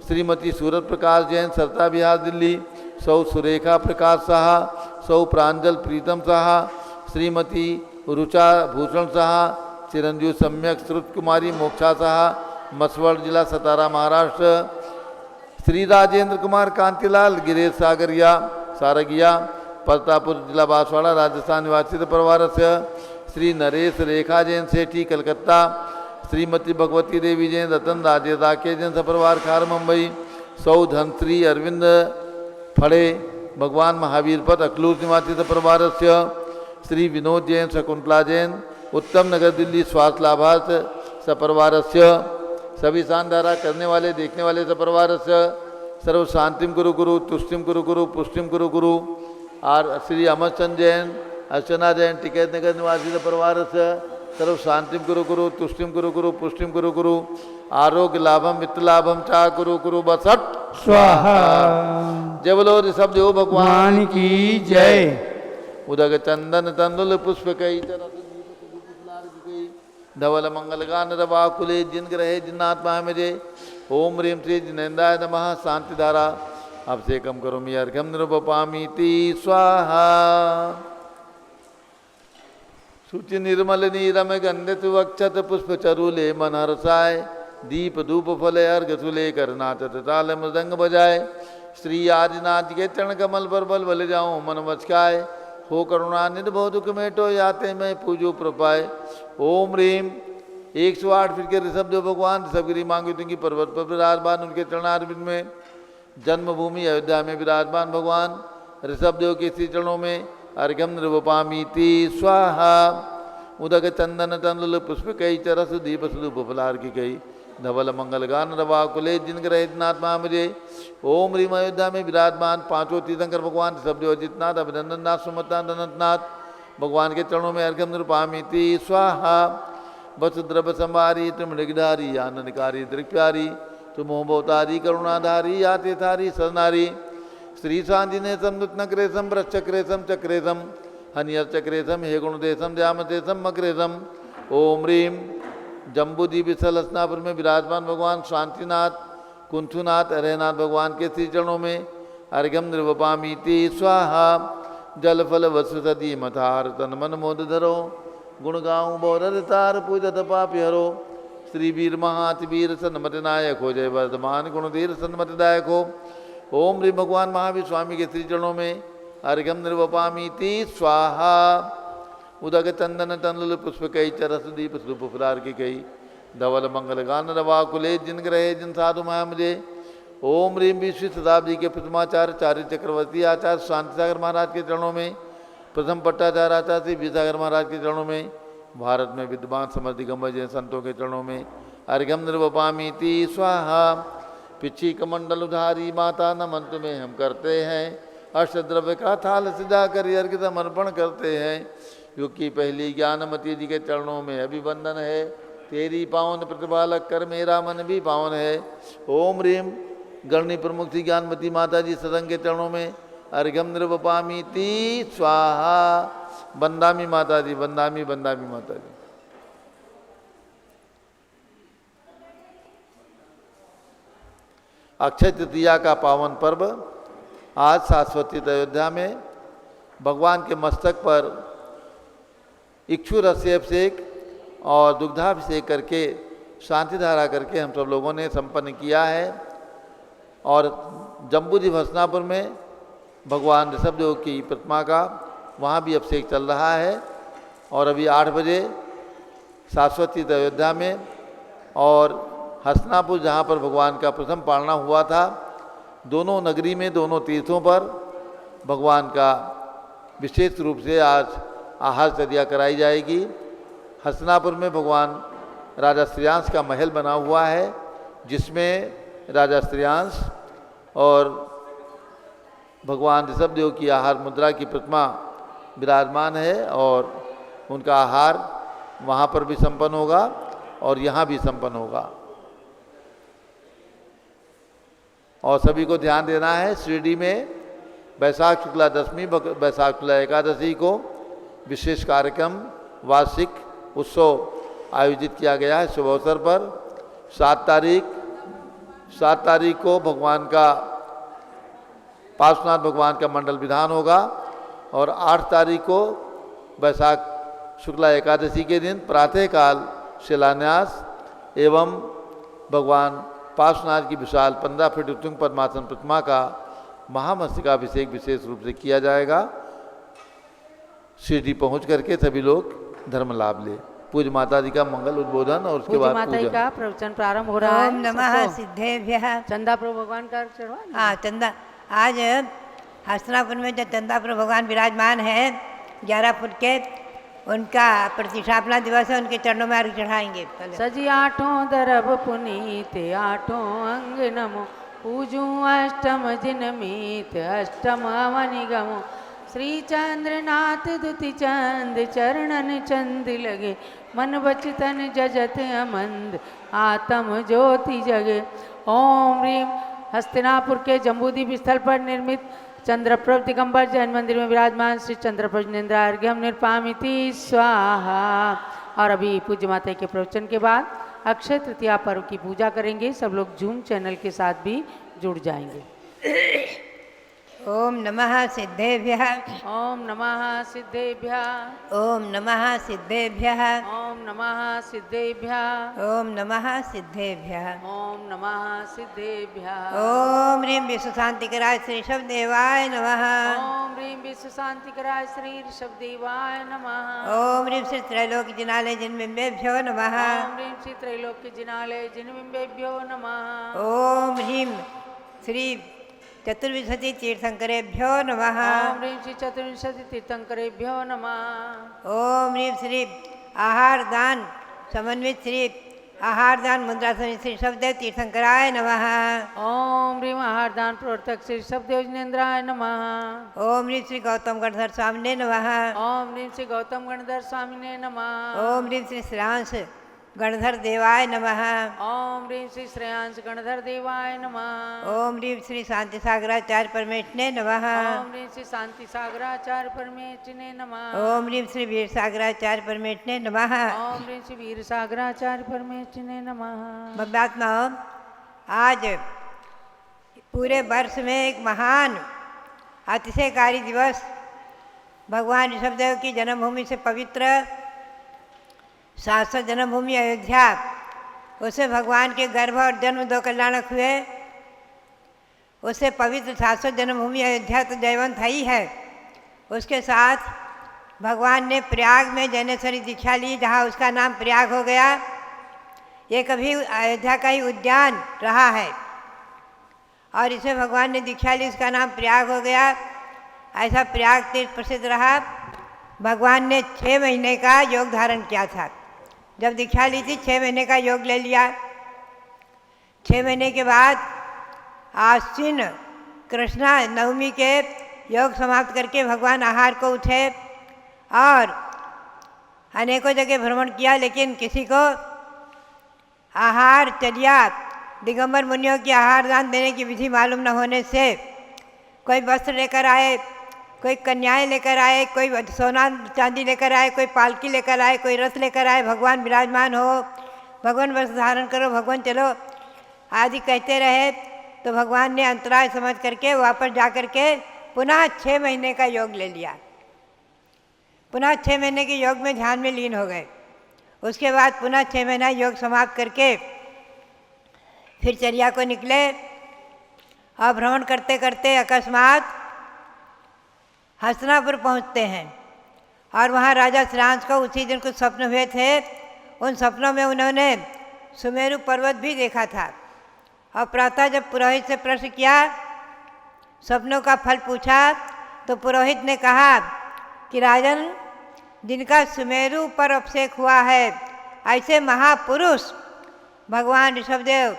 श्रीमती सूरत प्रकाश जैन सरता बिहार दिल्ली सौ सुरेखा प्रकाश साहा सौ प्रांजल प्रीतम साहा श्रीमती रुचा भूषण साहा चिरंजीव सम्यक श्रुत कुमारी मोक्षा साहा मसवड़ जिला सतारा महाराष्ट्र श्री राजेंद्र कुमार कांतिलाल गिरीश सारगिया परतापुर जिला बांसवाड़ा राजस्थान निवासी परिवार से श्री नरेश रेखा जैन सेठी कलकत्ता श्रीमती भगवती देवी जैन रतन राजेश राकेश जैन सपरिवार खार मुंबई सौ धनश्री अरविंद फड़े भगवान महावीर पद अखलूर निवासी परिवार से श्री विनोद जैन शकुंतला जैन उत्तम नगर दिल्ली स्वास्थ्य लाभार्थ सपरिवार से सभी शानधारा करने वाले देखने वाले सपरिवार से सर्व शांतिम गुरु गुरु तुष्टिम गुरु गुरु पुष्टिम गुरु गुरु और श्री अमरचंद जैन अर्चना जैन टिकैत नगर निवासी परिवार से सर्व शांतिम कुरु कुरु तुष्टिम कुरु कुरु पुष्टिम कुरु कुरु आरोग्य लाभम वित्त लाभम चा कुरु कुरु बसट स्वाहा। जय बोलो ऋषभ देव भगवान भगवान की जय। उदक चंदन तंदुल पुष्प कई धवल मंगल गान रवा कुले जिन ग्रहे जिन्नात्मा मुझे ओम ह्रीम श्री जिनेन्द्राय नमः शांति धारा अभिषेकम करोमि अर्घ्यम निरुपपामीति स्वाहा। शुचि निर्मल नीरम गंधित वक्षत पुष्प चरूले मन हर्षाय दीप धूप फले अर्घ सुले कर नाचत ताल मृदंग बजाए श्री आदिनाथ के चरण कमल पर बल बल जाऊं मन मचकाए हो करुणा निर्भव दुख मेटो याते मैं पूजो प्रपाए ओम रीम 108 फीट के ऋषभ देव भगवान ऋषभगिरी मांगी तुंगी पर्वत पर विराजमान उनके चरणारविंद में जन्मभूमि अयोध्या में विराजमान भगवान ऋषभ देव के श्री चरणों में अर्घ्यम निरुपपामीति स्वाहा। उदक चंदन तंदुल पुष्प कई चरस दीप स्वरूप फलार की गई धवल मंगल गान रवा कुले जिन ग्रह जिनात्मा मुझे ओम ह्रीम अयोध्या में विराजमान पांचों तीर्थंकर भगवान ऋषभ देव अजितनाथ अभिनंदन नाथ सुमतनाथ अनंतनाथ भगवान के चरणों में अर्घ्यम निरुपपामीति स्वाहा। वसुद्रव संवारी तुम मृगधारी आनंदकारी दृक्प्यारी तुम मोहतारी करुणाधारी आते थारी सरनारी श्री शांतिने नक्रेशम वृक्षक्रेशम चक्रेशम हनियर चक्रेशम हे गुणदेशम जामदेशम मक्रेशम ओम ह्रीम जम्बूद्वीप विशल हसनापुर में विराजमान भगवान शांतिनाथ कुंथुनाथ अरहनाथ भगवान के श्री चरणों में अर्घ्यम निरुपपामीति स्वाहा। जल फल वसु सदी मथार तन मन मोद धरो गुण गाऊं बौरतार पूजत पापि हरो श्री वीर महाति वीर सन्मत नायक हो जय वर्धमान गुणधीर सन्मतदायक हो ओम ह्रीम भगवान महावीर स्वामी के श्री चरणों में अर्घ्यम निरुपपामीति स्वाहा। उदक चंदन तंदुल पुष्प कई चरस दीप स्वरूप फुलार की कई धवल मंगल गान रवा कुले जिन ग्रहे जिन साधु माया मुझे ओम ह्रीम 20वीं शताब्दी के प्रथमाचार्य चार्य चक्रवर्ती आचार्य शांति सागर महाराज के चरणों में प्रथम पट्टाचार्य आचार्य श्री विद्यासागर महाराज के चरणों में भारत में विद्वान समर्थ दिगंबर जैन संतों के चरणों में अर्घ्यम निरुपपामीति स्वाहा। पिछी कमंडल उधारी माता नमन तुम्हें हम करते हैं अष्टद्रव्य का थाल सजा कर अर्घ्य समर्पण करते हैं क्योंकि पहली ज्ञानमती जी के चरणों में अभिवंदन है तेरी पावन प्रतिपालक कर मेरा मन भी पावन है ओम ह्रीम गणनी प्रमुख थी ज्ञानमती माता जी सदन के चरणों में अर्घ्यम निरुपपामीति स्वाहा। बंदामी माता जी बंदामी बंदामी माता जी। अक्षय तृतीया का पावन पर्व आज शाश्वती अयोध्या में भगवान के मस्तक पर इक्षु रस्य अभिषेक और दुग्धाभिषेक करके शांति धारा करके हम सब लोगों ने संपन्न किया है और जम्बूद्वीप हसनापुर में भगवान ऋषभ देव की प्रतिमा का वहाँ भी अभिषेक चल रहा है और अभी 8 बजे शाश्वती अयोध्या में और हसनापुर जहाँ पर भगवान का प्रथम पालना हुआ था दोनों नगरी में दोनों तीर्थों पर भगवान का विशेष रूप से आज आहार चर्या कराई जाएगी। हसनापुर में भगवान राजा श्रेयांश का महल बना हुआ है जिसमें राजा श्रेयांश और भगवान ऋषभ देव की आहार मुद्रा की प्रतिमा विराजमान है और उनका आहार वहाँ पर भी संपन्न होगा और यहाँ भी संपन्न होगा। और सभी को ध्यान देना है शिरडी में वैशाख शुक्ला दशमी वैशाख शुक्ला एकादशी को विशेष कार्यक्रम वार्षिक उत्सव आयोजित किया गया है शुभ अवसर पर। 7 तारीख को भगवान का पार्श्वनाथ भगवान का मंडल विधान होगा और 8 तारीख को वैशाख शुक्ला एकादशी के दिन प्रातःकाल शिलान्यास एवं भगवान पार्श्वनाथ की विशाल 15 फीट उत्तुंग पद्मासन प्रतिमा का महामस्तकाभिषेक विशेष रूप से किया जाएगा। शिरडी पहुंच करके सभी लोग धर्म लाभ ले। पूज्य माता जी का मंगल उद्बोधन और उसके बाद माता जी का प्रवचन प्रारंभ हो रहा है। ओम नमः सिद्धेभ्यः। चंदा प्रभु भगवान का चढ़वा। हाँ चंदा आज हसनापुर में जो चंदा प्रभु भगवान विराजमान है 11 फुट के उनका प्रतिष्ठापना दिवस है उनके चरणों में अर्घ्य चढ़ाएंगे। सजी 8 दरब पुनीत 8 अंग नमो पूजू अष्टम जिन मीत अष्टम निगमो श्री चंद्रनाथ दुति चंद चरणन चंद लगे मन बचतन जजत अमंद आत्म ज्योति जगे। ओम ह्रीम हस्तिनापुर के जम्बूद्वीप स्थल पर निर्मित चंद्रप्रभ दिगंबर जैन मंदिर में विराजमान श्री चंद्रप्रभ जिनेन्द्रार्घ्यम निर्पामिति स्वाहा। और अभी पूज्य माता के प्रवचन के बाद अक्षय तृतीया पर्व की पूजा करेंगे। सब लोग जूम चैनल के साथ भी जुड़ जाएंगे। ओम नमः सिद्धेभ्यः। ओम नमः सिद्धेभ्यः। ओम नमः सिद्धेभ्यः। ओम नमः सिद्धेभ्यः। ओम नमः सिद्धेभ्यः। ओम नमः सिद्धेभ्यः। ओम ह्रीं विश्व शांतिकराय श्री ऋषभदेवाय नमः। ओम ह्रीं विश्व शांतिकराय श्री ऋषभदेवाय नमः। ओम ह्रीं श्री त्रैलोक्य जिनालय जिनबिंबेभ्यो नमः। ओम ह्रीं श्री त्रैलोक्य जिनालय जिनबिंबेभ्यो नमः। ओम ह्रीं श्री चतुर्विंशति तीर्थंकरेभ्यो नमः। ओम ह्रीं श्री चतुर्विंशति तीर्थंकरेभ्यो नमः। ओम ह्रीं श्री आहार दान समन्वित श्री आहार दान मुद्रासन श्री ऋषभदेव तीर्थंकराय नमः। ओम ह्रीं आहार दान प्रवर्तक श्री ऋषभदेव जिनेन्द्राय नमः। ओम ह्रीं श्री गौतम गणधर स्वामिने नमः। ओम ह्रीं श्री गौतम गणधर स्वामिने नमः। ओम ह्रीं श्री श्रेयांश गणधर देवाय नमः। ओम ह्रीं श्री श्रेयांश गणधर देवाय नमः। ओम ह्रीं श्री शांति सागराचार्य परमेष्ठिने नमः। ओम ह्रीं श्री शांति सागराचार्य परमेष्ठिने नमः। ओम ह्रीं श्री वीर सागराचार्य परमेष्ठिने नमः। ओम ह्रीं श्री वीर सागराचार्य परमेष्ठिने नमः। भव्यात्माओं, आज पूरे वर्ष में एक महान अतिशयकारी दिवस भगवान ऋषभदेव की जन्मभूमि से पवित्र शाश्वत जन्मभूमि अयोध्या, उसे भगवान के गर्भ और जन्म दो कल्याणक हुए। उसे पवित्र शाश्वत जन्मभूमि अयोध्या तो जयवंत है ही है। उसके साथ भगवान ने प्रयाग में जैनेश्वरी दीक्षा ली, जहाँ उसका नाम प्रयाग हो गया। ये कभी अयोध्या का ही उद्यान रहा है और इसे भगवान ने दीक्षा ली, उसका नाम प्रयाग हो गया। ऐसा प्रयाग तीर्थ प्रसिद्ध रहा। भगवान ने 6 महीने का योग धारण किया था। जब दीक्षा ली थी 6 महीने का योग ले लिया। 6 महीने के बाद आश्विन कृष्णा नवमी के योग समाप्त करके भगवान आहार को उठे और अनेकों जगह भ्रमण किया, लेकिन किसी को आहार चर्या दिगंबर मुनियों की आहार दान देने की विधि मालूम न होने से कोई वस्त्र लेकर आए, कोई कन्याएं लेकर आए, कोई सोना चांदी लेकर आए, कोई पालकी लेकर आए, कोई रथ लेकर आए, भगवान विराजमान हो, भगवान वस्त्र धारण करो, भगवान चलो आदि कहते रहे। तो भगवान ने अंतराय समझ करके वापस जा कर के पुनः 6 महीने का योग ले लिया। पुनः 6 महीने के योग में ध्यान में लीन हो गए। उसके बाद पुनः 6 महीना योग समाप्त करके फिर चर्या को निकले और भ्रमण करते करते अकस्मात हस्तिनापुर पहुंचते हैं और वहाँ राजा श्रेयांश को उसी दिन कुछ स्वप्न हुए थे। उन सपनों में उन्होंने सुमेरु पर्वत भी देखा था और प्रातः जब पुरोहित से प्रश्न किया, स्वप्नों का फल पूछा, तो पुरोहित ने कहा कि राजन, जिनका सुमेरु पर अभिषेक हुआ है, ऐसे महापुरुष भगवान ऋषभदेव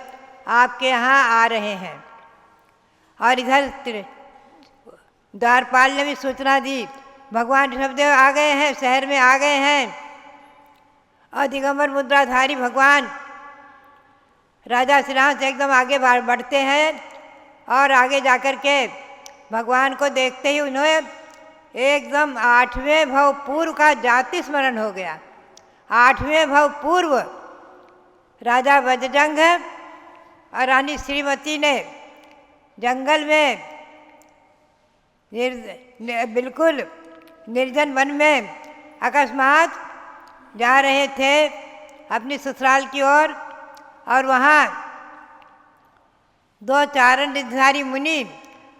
आपके यहाँ आ रहे हैं। और इधर द्वारपाल ने भी सूचना दी, भगवान ऋषभदेव आ गए हैं, शहर में आ गए हैं। और दिगंबर मुद्राधारी भगवान राजा श्रीराम से एकदम आगे बढ़ते हैं और आगे जाकर के भगवान को देखते ही उन्हें एकदम 8वें भव पूर्व का जाति स्मरण हो गया। 8वें भव पूर्व राजा वज्रजंग और रानी श्रीमती ने जंगल में बिल्कुल निर्जन वन में अकस्मात जा रहे थे अपनी ससुराल की ओर, और वहाँ 2 चारण रिद्धधारी मुनि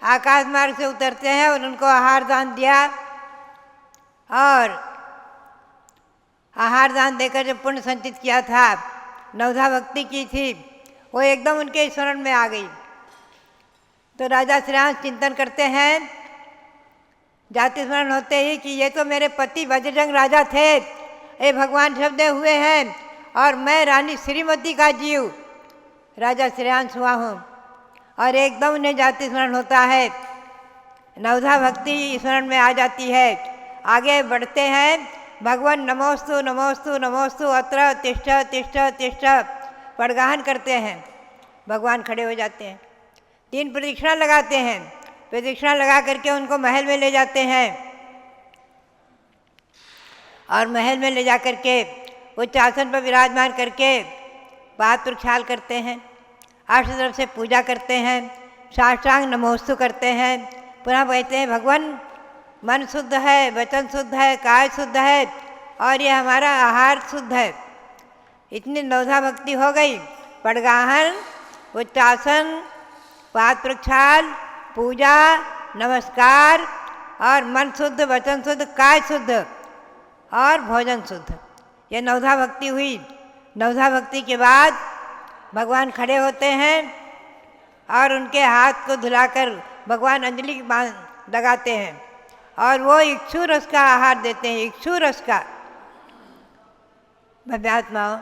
आकाश मार्ग से उतरते हैं और उनको आहार दान दिया। और आहार दान देकर जो पुण्य संचित किया था, नवधा भक्ति की थी, वो एकदम उनके स्मरण में आ गई। तो राजा श्रीराम चिंतन करते हैं, जाति स्मरण होते ही कि ये तो मेरे पति वज्रजंग राजा थे, ये भगवान ऋषभदेव हुए हैं और मैं रानी श्रीमती का जीव राजा श्रेयांश हुआ हूँ। और एकदम उन्हें जाति स्मरण होता है, नवधा भक्ति स्मरण में आ जाती है। आगे बढ़ते हैं, भगवान नमोस्तु नमोस्तु नमोस्तु अत्र तिष्ठ तिष्ठ तिष्ठ पड़गाहन करते हैं। भगवान खड़े हो जाते हैं, 3 प्रदक्षिणा लगाते हैं। प्रदक्षिणा लगा करके उनको महल में ले जाते हैं और महल में ले जा करके उच्च आसन पर विराजमान करके पाद प्रक्षाल करते हैं, 8 तरफ से पूजा करते हैं, साष्टांग नमोस्तु करते हैं। पुनः कहते हैं भगवान मन शुद्ध है, वचन शुद्ध है, काय शुद्ध है और ये हमारा आहार शुद्ध है। इतनी नवधा भक्ति हो गई। पड़गाहन, उच्चासन, पाद प्रक्षाल, पूजा, नमस्कार और मन शुद्ध, वचन शुद्ध, काय शुद्ध और भोजन शुद्ध, ये नवधा भक्ति हुई। नवधा भक्ति के बाद भगवान खड़े होते हैं और उनके हाथ को धुलाकर भगवान अंजलि लगाते हैं और वो इक्षु रस का आहार देते हैं, इक्षु रस का। भव्यात्माओं,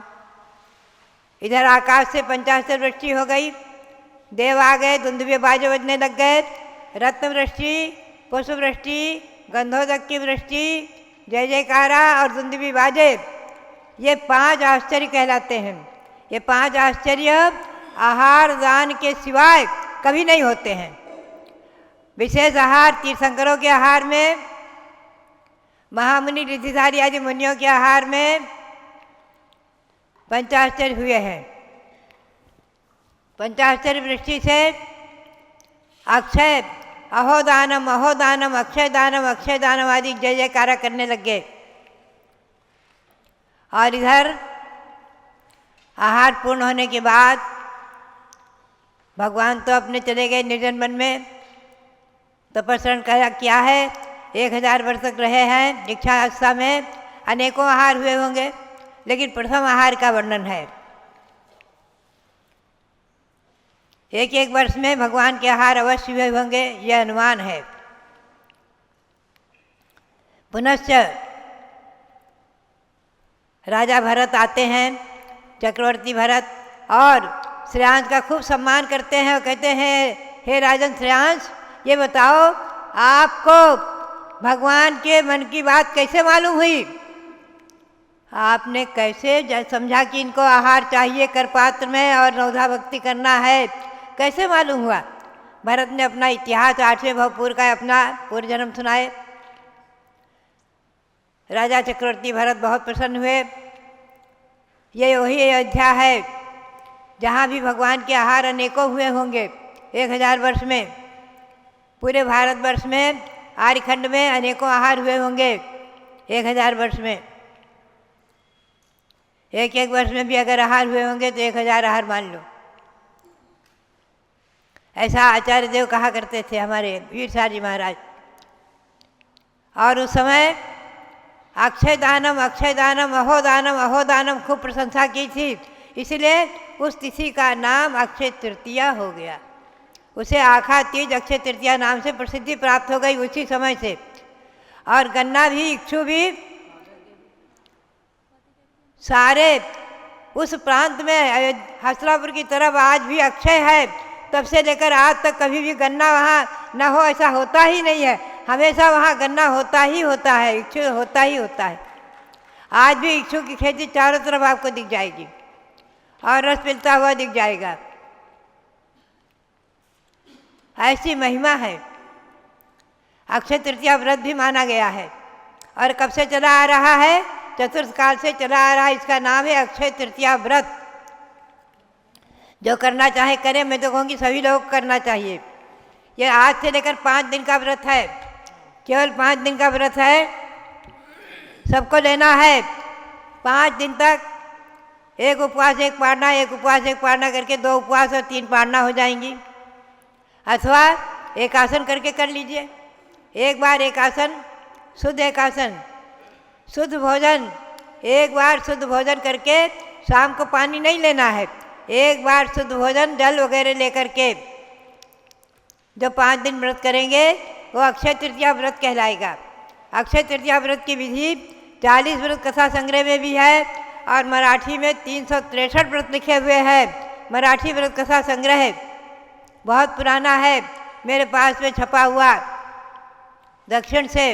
इधर आकाश से पंचाशर वृष्टि हो गई, देव आ गए, दुंदुभि बाजे बजने लग गए, रत्न वृष्टि, पुष्प वृष्टि, गंधोदक की वृष्टि, जय जयकारा और दुंदुभि बाजे, ये 5 आश्चर्य कहलाते हैं। ये 5 आश्चर्य आहार दान के सिवाय कभी नहीं होते हैं। विशेष आहार तीर्थंकरों के आहार में, महामुनि ऋद्धिधारी आदि मुनियों के आहार में पंचाश्चर्य हुए हैं। पंचाश्चर्य वृष्टि से अक्षय अहोदानम अहोदानम अक्षय दानम आदि जय जयकारा करने लग गए। और इधर आहार पूर्ण होने के बाद भगवान तो अपने चले गए निर्जन वन में। तपस्रण किया है, 1000 वर्ष तक रहे हैं दीक्षा अवस्था में, अनेकों आहार हुए होंगे, लेकिन प्रथम आहार का वर्णन है। एक वर्ष में भगवान के आहार अवश्य हुए होंगे, यह अनुमान है। पुनश्च राजा भरत आते हैं, चक्रवर्ती भरत, और श्रेयांश का खूब सम्मान करते हैं और कहते हैं हे राजन श्रेयांश, ये बताओ आपको भगवान के मन की बात कैसे मालूम हुई? आपने कैसे समझा कि इनको आहार चाहिए करपात्र में और नवधा भक्ति करना है, कैसे मालूम हुआ? भरत ने अपना इतिहास 8वें भवपूर का अपना पूर्व जन्म सुनाए। राजा चक्रवर्ती भरत बहुत प्रसन्न हुए। ये वही अयोध्या है जहाँ भी भगवान के आहार अनेकों हुए होंगे 1000 वर्ष में। पूरे भारतवर्ष में, आर्यखंड में अनेकों आहार हुए होंगे 1000 वर्ष में। एक वर्ष में भी अगर आहार हुए होंगे तो 1000 आहार मान लो। ऐसा आचार्य देव कहा करते थे हमारे वीरसार जी महाराज। और उस समय अक्षय दानम अहोदानम खूब प्रशंसा की थी, इसलिए उस तिथि का नाम अक्षय तृतीया हो गया। उसे आखा तीज अक्षय तृतीया नाम से प्रसिद्धि प्राप्त हो गई उसी समय से। और गन्ना भी, इक्षु भी सारे उस प्रांत में हसलापुर की तरफ आज भी अक्षय है। तब से लेकर आज तक कभी भी गन्ना वहाँ न हो ऐसा होता ही नहीं है, हमेशा वहाँ गन्ना होता ही होता है, इक्षु होता ही होता है। आज भी इक्षु की खेती चारों तरफ आपको दिख जाएगी और रस मिलता हुआ दिख जाएगा। ऐसी महिमा है। अक्षय तृतीया व्रत भी माना गया है और कब से चला आ रहा है? चतुर्थ काल से चला आ रहा है। इसका नाम है अक्षय तृतीया व्रत। जो करना चाहे करें, मैं तो कहूँगी सभी लोगों को करना चाहिए। यह आज से लेकर 5 दिन का व्रत है, केवल 5 दिन का व्रत है, सबको लेना है। 5 दिन तक एक उपवास एक पारना, एक उपवास एक पारना करके 2 उपवास और 3 पारना हो जाएंगी। अथवा एक आसन करके कर लीजिए। एक बार एक आसन, शुद्ध एक आसन, शुद्ध भोजन, एक बार शुद्ध भोजन करके शाम को पानी नहीं लेना है। एक बार शुद्ध भोजन जल वगैरह लेकर के जो 5 दिन व्रत करेंगे वो अक्षय तृतीया व्रत कहलाएगा। अक्षय तृतीया व्रत की विधि 40 व्रत कथा संग्रह में भी है और मराठी में 363 व्रत लिखे हुए हैं। मराठी व्रत कथा संग्रह बहुत पुराना है, मेरे पास में छपा हुआ, दक्षिण से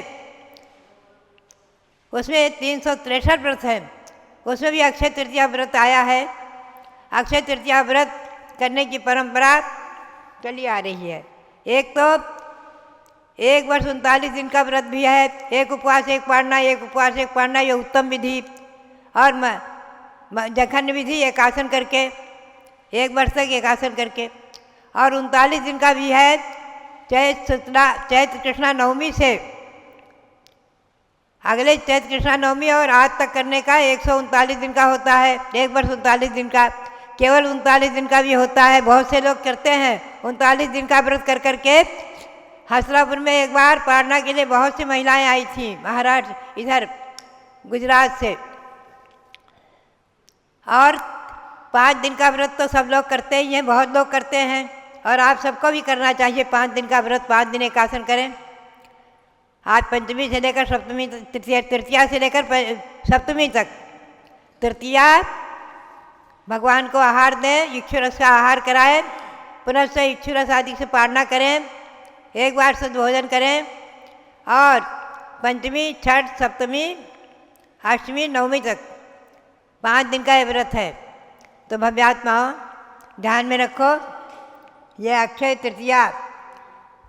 उसमें 363 व्रत हैं, उसमें भी अक्षय तृतीया व्रत आया है। अक्षय तृतीया व्रत करने की परंपरा चली आ रही है। एक तो 1 वर्ष 39 दिन का व्रत भी है, एक उपवास एक पाड़ना, एक उपवास एक पाड़ना, ये उत्तम विधि। और जखंड विधि एक आसन करके, 1 वर्ष तक एक आसन करके। और 39 दिन का भी है, चैत्र कृष्णा नवमी से अगले चैत्र कृष्णा नवमी और आज तक करने का 139 दिन का होता है, 1 वर्ष 39 दिन का। केवल 39 दिन का भी होता है, बहुत से लोग करते हैं 39 दिन का व्रत कर करके। हसरापुर में एक बार पाड़ना के लिए बहुत सी महिलाएं आई थी, महाराष्ट्र इधर गुजरात से। और 5 दिन का व्रत तो सब लोग करते ही हैं, बहुत लोग करते हैं, और आप सबको भी करना चाहिए 5 दिन का व्रत। 5 दिन एक आसन करें। आज पंचमी से लेकर सप्तमी, तृतीया से लेकर सप्तमी तक। तृतीया भगवान को आहार दें, इक्षुरस का आहार कराएं, पुनः इक्षुरस आदि से पारणा करें, 1 बार सद्भोजन करें। और पंचमी, छठ, सप्तमी, अष्टमी, नवमी तक 5 दिन का ये व्रत है। तो भव्यात्माओं ध्यान में रखो, ये अक्षय तृतीया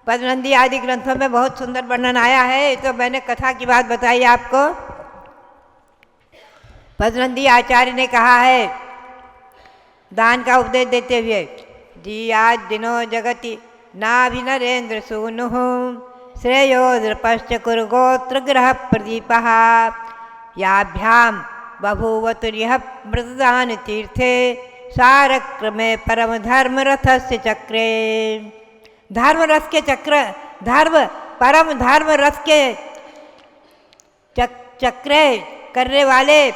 पद्मनंदी आदि ग्रंथों में बहुत सुंदर वर्णन आया है। तो मैंने कथा की बात बताई आपको। पद्मनंदी आचार्य ने कहा है दान का उपदेश देते हुए, आज दिनो जगति नाभिनरेन्द्र सूनु श्रेयो दृपश्च कुरुगोत्र ग्रह प्रदीपः याभ्याम बभूवतुर्यः मृतदान तीर्थे सारक्रमे परम धर्म रथस्य चक्रे। धर्म रथ के चक्र, परम धर्म रथ के चक्रे करने वाले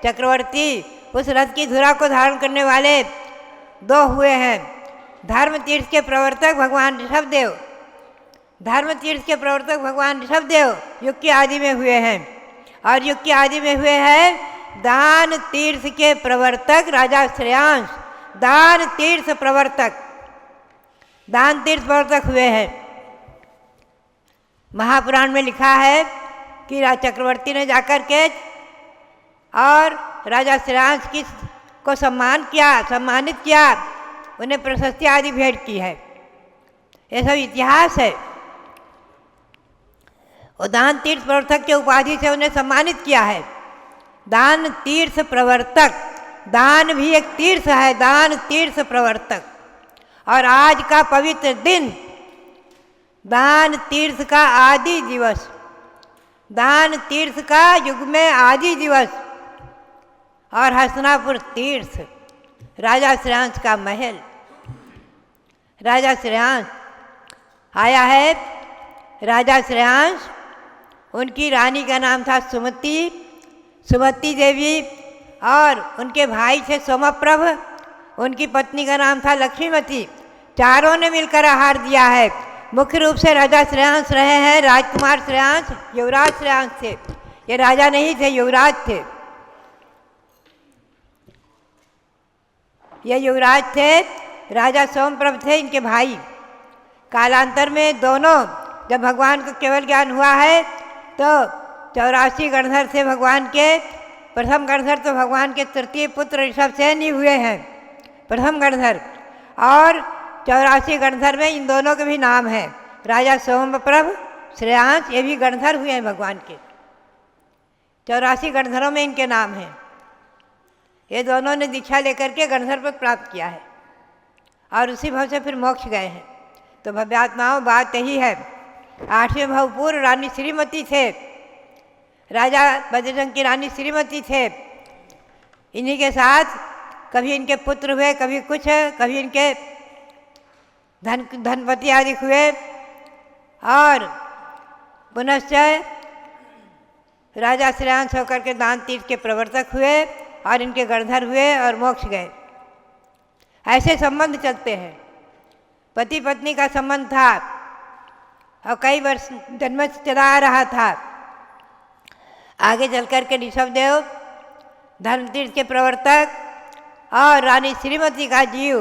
चक्रवर्ती, उस रथ की धुरा को धारण करने वाले 2 हुए हैं। धर्म तीर्थ के प्रवर्तक भगवान ऋषभदेव, धर्म तीर्थ के प्रवर्तक भगवान ऋषभदेव युग की आदि में हुए हैं। और युग की आदि में हुए हैं दान तीर्थ के प्रवर्तक राजा श्रेयांश। दान तीर्थ प्रवर्तक, दान तीर्थ प्रवर्तक हुए हैं। महापुराण में लिखा है कि चक्रवर्ती ने जाकर के और राजा श्रेयांश की को सम्मानित किया, उन्हें प्रशस्ति आदि भेंट की है। ये सब इतिहास है। और दान तीर्थ प्रवर्तक के उपाधि से उन्हें सम्मानित किया है। दान तीर्थ प्रवर्तक, दान भी एक तीर्थ है, दान तीर्थ प्रवर्तक। और आज का पवित्र दिन दान तीर्थ का आदि दिवस, दान तीर्थ का युग में आदि दिवस। और हसनापुर तीर्थ, राजा श्रेयांश का महल। राजा श्रेयांश आया है। राजा श्रेयांश, उनकी रानी का नाम था सुमति देवी, और उनके भाई थे सोमप्रभ, उनकी पत्नी का नाम था लक्ष्मीमती। चारों ने मिलकर आहार दिया है। मुख्य रूप से राजा श्रेयांश रहे हैं, राजकुमार श्रेयांश, युवराज श्रेयांश थे। ये राजा नहीं थे, युवराज थे। ये युवराज थे, राजा सोमप्रभ थे इनके भाई। कालांतर में दोनों, जब भगवान को केवल ज्ञान हुआ है तो 84 गणधर थे भगवान के। प्रथम गणधर तो भगवान के तृतीय पुत्र ऋषभसेन ही हुए हैं, प्रथम गणधर। और 84 गणधर में इन दोनों के भी नाम हैं, राजा सोमप्रभ, श्रेयांश, ये भी गणधर हुए हैं भगवान के। 84 गणधरों में इनके नाम हैं। ये दोनों ने दीक्षा लेकर के गणधर पद प्राप्त किया है और उसी भाव से फिर मोक्ष गए हैं। तो भव्यात्माओं बात यही है। 8वें भाव पूर्व रानी श्रीमती थे, राजा बद्रजंग की रानी श्रीमती थे। इन्हीं के साथ कभी इनके पुत्र हुए, कभी कुछ, कभी इनके धनपति आदि हुए। और पुनश्च राजा श्रेयांश होकर के दान तीर्थ के प्रवर्तक हुए और इनके गणधर हुए और मोक्ष गए। ऐसे संबंध चलते हैं। पति पत्नी का संबंध था और कई वर्ष जन्म से चला आ रहा था। आगे चल कर के ऋषभदेव धर्मतीर्थ के प्रवर्तक और रानी श्रीमती का जीव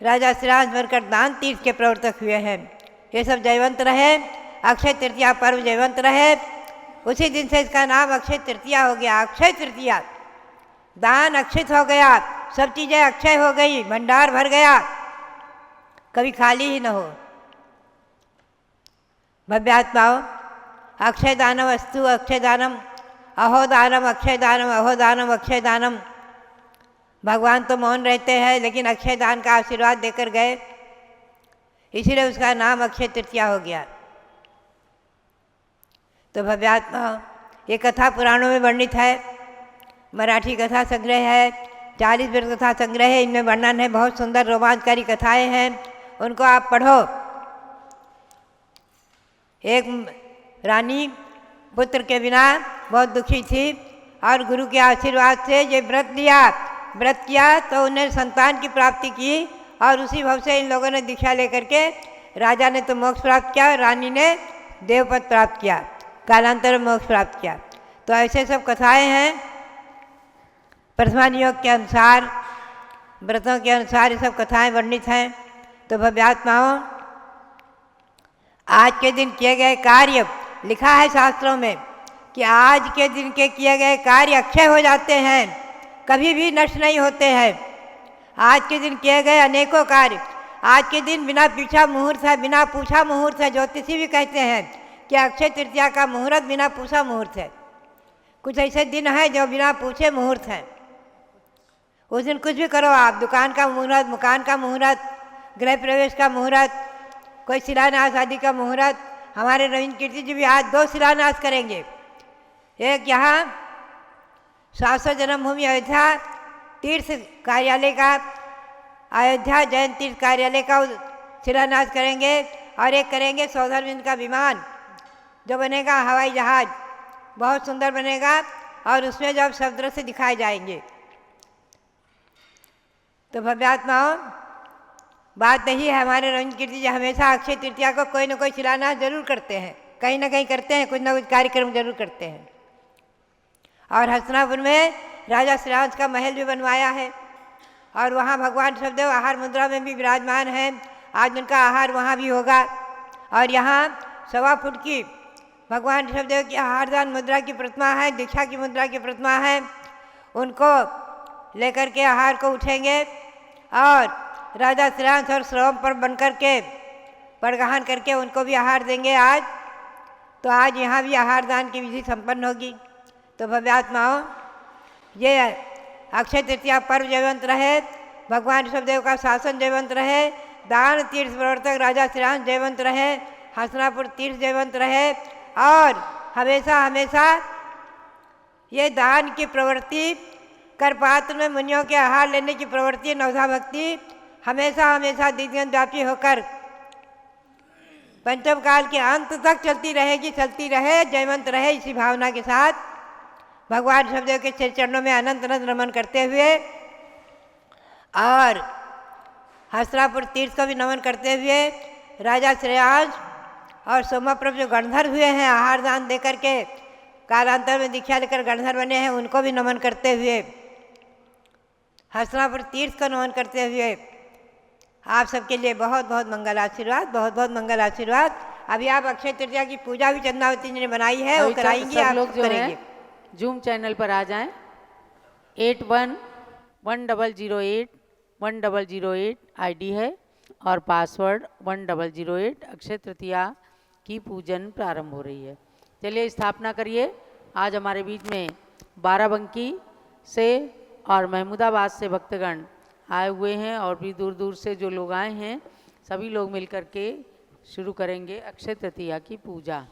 राजा श्रेयांश बनकर दान तीर्थ के प्रवर्तक हुए हैं। ये सब जयवंत रहे, अक्षय तृतीया पर्व जयवंत रहे। उसी दिन से इसका नाम अक्षय तृतीया हो गया। अक्षय तृतीया, दान अक्षित हो गया, सब चीज़ें अक्षय हो गई, भंडार भर गया, कभी खाली ही न हो। भव्यात्माओं, अक्षय दानम अस्तु अक्षय दानम, अहो दानम अक्षय दानम, अहो दानम अक्षय दानम। भगवान तो मौन रहते हैं, लेकिन अक्षय दान का आशीर्वाद देकर गए, इसीलिए उसका नाम अक्षय तृतीया हो गया। तो भव्यात्माओं, ये कथा पुराणों में वर्णित है, मराठी कथा संग्रह है, 40 वृत्त कथा संग्रह है, इनमें वर्णन है, बहुत सुंदर रोमांचकारी कथाएं हैं, उनको आप पढ़ो। एक रानी पुत्र के बिना बहुत दुखी थी और गुरु के आशीर्वाद से ये व्रत किया तो उन्हें संतान की प्राप्ति की और उसी भाव से इन लोगों ने दीक्षा लेकर के राजा ने तो मोक्ष प्राप्त किया और रानी ने देवपद प्राप्त किया, कालांतर में मोक्ष प्राप्त किया। तो ऐसे सब कथाएं हैं, प्रथमा नियोग के अनुसार, व्रतों के अनुसार ये सब कथाएं वर्णित हैं। तो भव्यात्माओं, आज के दिन किए गए कार्य, लिखा है शास्त्रों में कि आज के दिन के किए गए कार्य अक्षय हो जाते हैं, कभी भी नष्ट नहीं होते हैं। आज के दिन किए गए अनेकों कार्य, आज के दिन बिना पूछा मुहूर्त है, बिना पूछा मुहूर्त है। ज्योतिषी भी कहते हैं कि अक्षय तृतीया का मुहूर्त बिना पूछा मुहूर्त है। कुछ ऐसे दिन हैं जो बिना पूछे मुहूर्त हैं। उस दिन कुछ भी करो आप, दुकान का मुहूर्त, मकान का मुहूर्त, गृह प्रवेश का मुहूर्त, कोई शिलान्यास आदि का मुहूर्त। हमारे रविंद्र कीर्ति जी भी आज 2 शिलान्यास करेंगे। एक यहाँ 700 जन्मभूमि अयोध्या तीर्थ कार्यालय का, अयोध्या जैन तीर्थ कार्यालय का शिलान्यास करेंगे और एक करेंगे सौधरविंद का विमान जो बनेगा, हवाई जहाज बहुत सुंदर बनेगा और उसमें जब सब दृश्य दिखाए जाएंगे। तो भव्यात्माओं, बात यही है, हमारे रविंद्र कीर्ति जी हमेशा अक्षय तृतीया को कोई न कोई शिलान्यास जरूर करते हैं, कहीं ना कहीं करते हैं, कुछ ना कुछ कार्यक्रम जरूर करते हैं। और हस्तिनापुर में राजा श्रीराज का महल भी बनवाया है और वहाँ भगवान ऋषभदेव आहार मुद्रा में भी विराजमान हैं। आज उनका आहार वहाँ भी होगा। और यहाँ 1.25 फुट की भगवान ऋषभदेव की आहारदान मुद्रा की प्रतिमा है, दीक्षा की मुद्रा की प्रतिमा है। उनको लेकर के आहार को उठेंगे और राजा श्रीराज और श्रवण पर बनकर के परगहन करके उनको भी आहार देंगे आज। तो आज यहाँ भी आहार दान की विधि संपन्न होगी। तो भव्यात्माओं, ये अक्षय तृतीया पर्व जयवंत रहे, भगवान ऋषभदेव का शासन जयवंत रहे, दान तीर्थ प्रवर्तक राजा श्रीराम जयवंत रहे, हस्तिनापुर तीर्थ जयवंत रहे और हमेशा हमेशा ये दान की प्रवृत्ति, कर पात्र में मुनियों के आहार लेने की प्रवृत्ति, नवधा भक्ति हमेशा हमेशा दिग्गज व्यापी होकर पंचम काल के अंत तक चलती रहेगी, चलती रहे, जयवंत रहे। इसी भावना के साथ भगवान ऋषभदेव के चरणों में अनंत अनंत नमन करते हुए और हस्तिनापुर तीर्थ को भी नमन करते हुए राजा श्रेयांश और सोमाप्रभ जो गणधर हुए हैं आहार दान दे करके कालांतर में दीक्षा लेकर गणधर बने हैं, उनको भी नमन करते हुए, हस्तिनापुर तीर्थ को नमन करते हुए आप सबके लिए बहुत बहुत मंगल आशीर्वाद, बहुत बहुत मंगल आशीर्वाद। अभी आप अक्षय तृतीया की पूजा भी चंद्रावती जी ने बनाई है, वो कराएंगे, आप लोग करेंगे। जूम चैनल पर आ जाएं। 8110081008 आईडी है और पासवर्ड 1008। अक्षय तृतीया की पूजन प्रारंभ हो रही है। चलिए स्थापना करिए। आज हमारे बीच में बाराबंकी से और महमूदाबाद से भक्तगण आए हुए हैं और भी दूर दूर से जो लोग आए हैं, सभी लोग मिलकर के शुरू करेंगे अक्षय तृतीया की पूजा।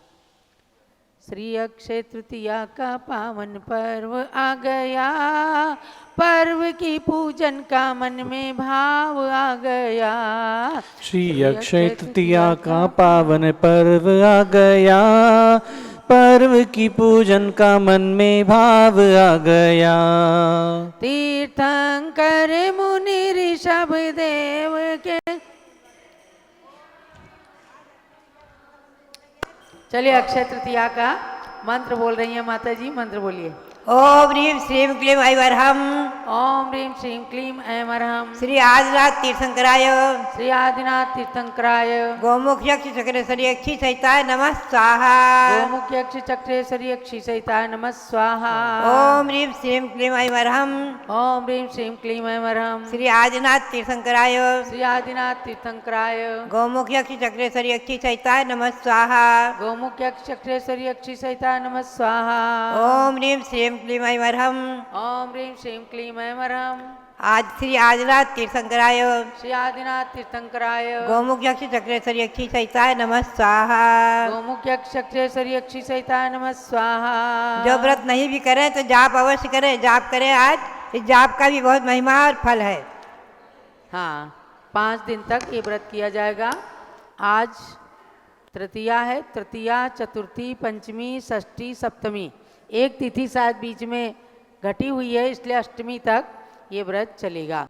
श्री अक्षय तृतीया का पावन पर्व आ गया, पर्व की पूजन का मन में भाव आ गया। श्री अक्षय तृतीया का पावन पर्व आ गया, पर्व की पूजन का मन में भाव आ गया। तीर्थंकर मुनि ऋषभ देव के, चलिए अक्षय तृतीया का मंत्र बोल रही हैं माता जी, मंत्र बोलिए। ओम ह्रीं श्रीं क्लीं ऐं वरहम् ओम ह्रीं श्रीं क्लीं ऐं अरहम श्री आदिनाथ तीर्थंकराय श्री आदिनाथ तीर्थंकराय गोमुख यक्ष चक्रेश्वरी यक्षी सहिताय नमः स्वाहा। गोमुख यक्ष चक्रेश्वरी यक्षी सहिताय नमः स्वाहा। ओम ह्रीं श्रीं क्लीं ऐं अरहम ओम ह्रीं श्रीं क्लीं ऐं अरहम श्री आदिनाथ तीर्थंकराय श्री आदिनाथ तीर्थंकराय गोमुख यक्ष चक्रेश्वरी यक्षी सहिताय नमः स्वाहा। गोमुख यक्ष चक्रेश्वरी यक्षी सहिताय नमः स्वाहा। ओम ह्रीं श्रीं क्लीं ऐं अरहम ओम ह्रीं श्रीं क्लीं ऐं अरहम आज श्री आदिनाथ तीर्थंकराय श्री आदिनाथ तीर्थंकराय गोमुख यक्ष चक्रेश्वरी यक्षी सहिताय नमः स्वाहा। गोमुख यक्ष चक्रेश्वरी यक्षी सहिताय नमः स्वाहा। जो व्रत नहीं भी करे तो जाप अवश्य करे, जाप करे। आज इस जाप का भी बहुत महिमा और फल है। हाँ, 5 दिन तक ये व्रत किया जाएगा। आज तृतीया है, तृतीया, चतुर्थी, पंचमी, षष्ठी, सप्तमी, एक तिथि शायद बीच में घटी हुई है, इसलिए अष्टमी तक ये व्रत चलेगा।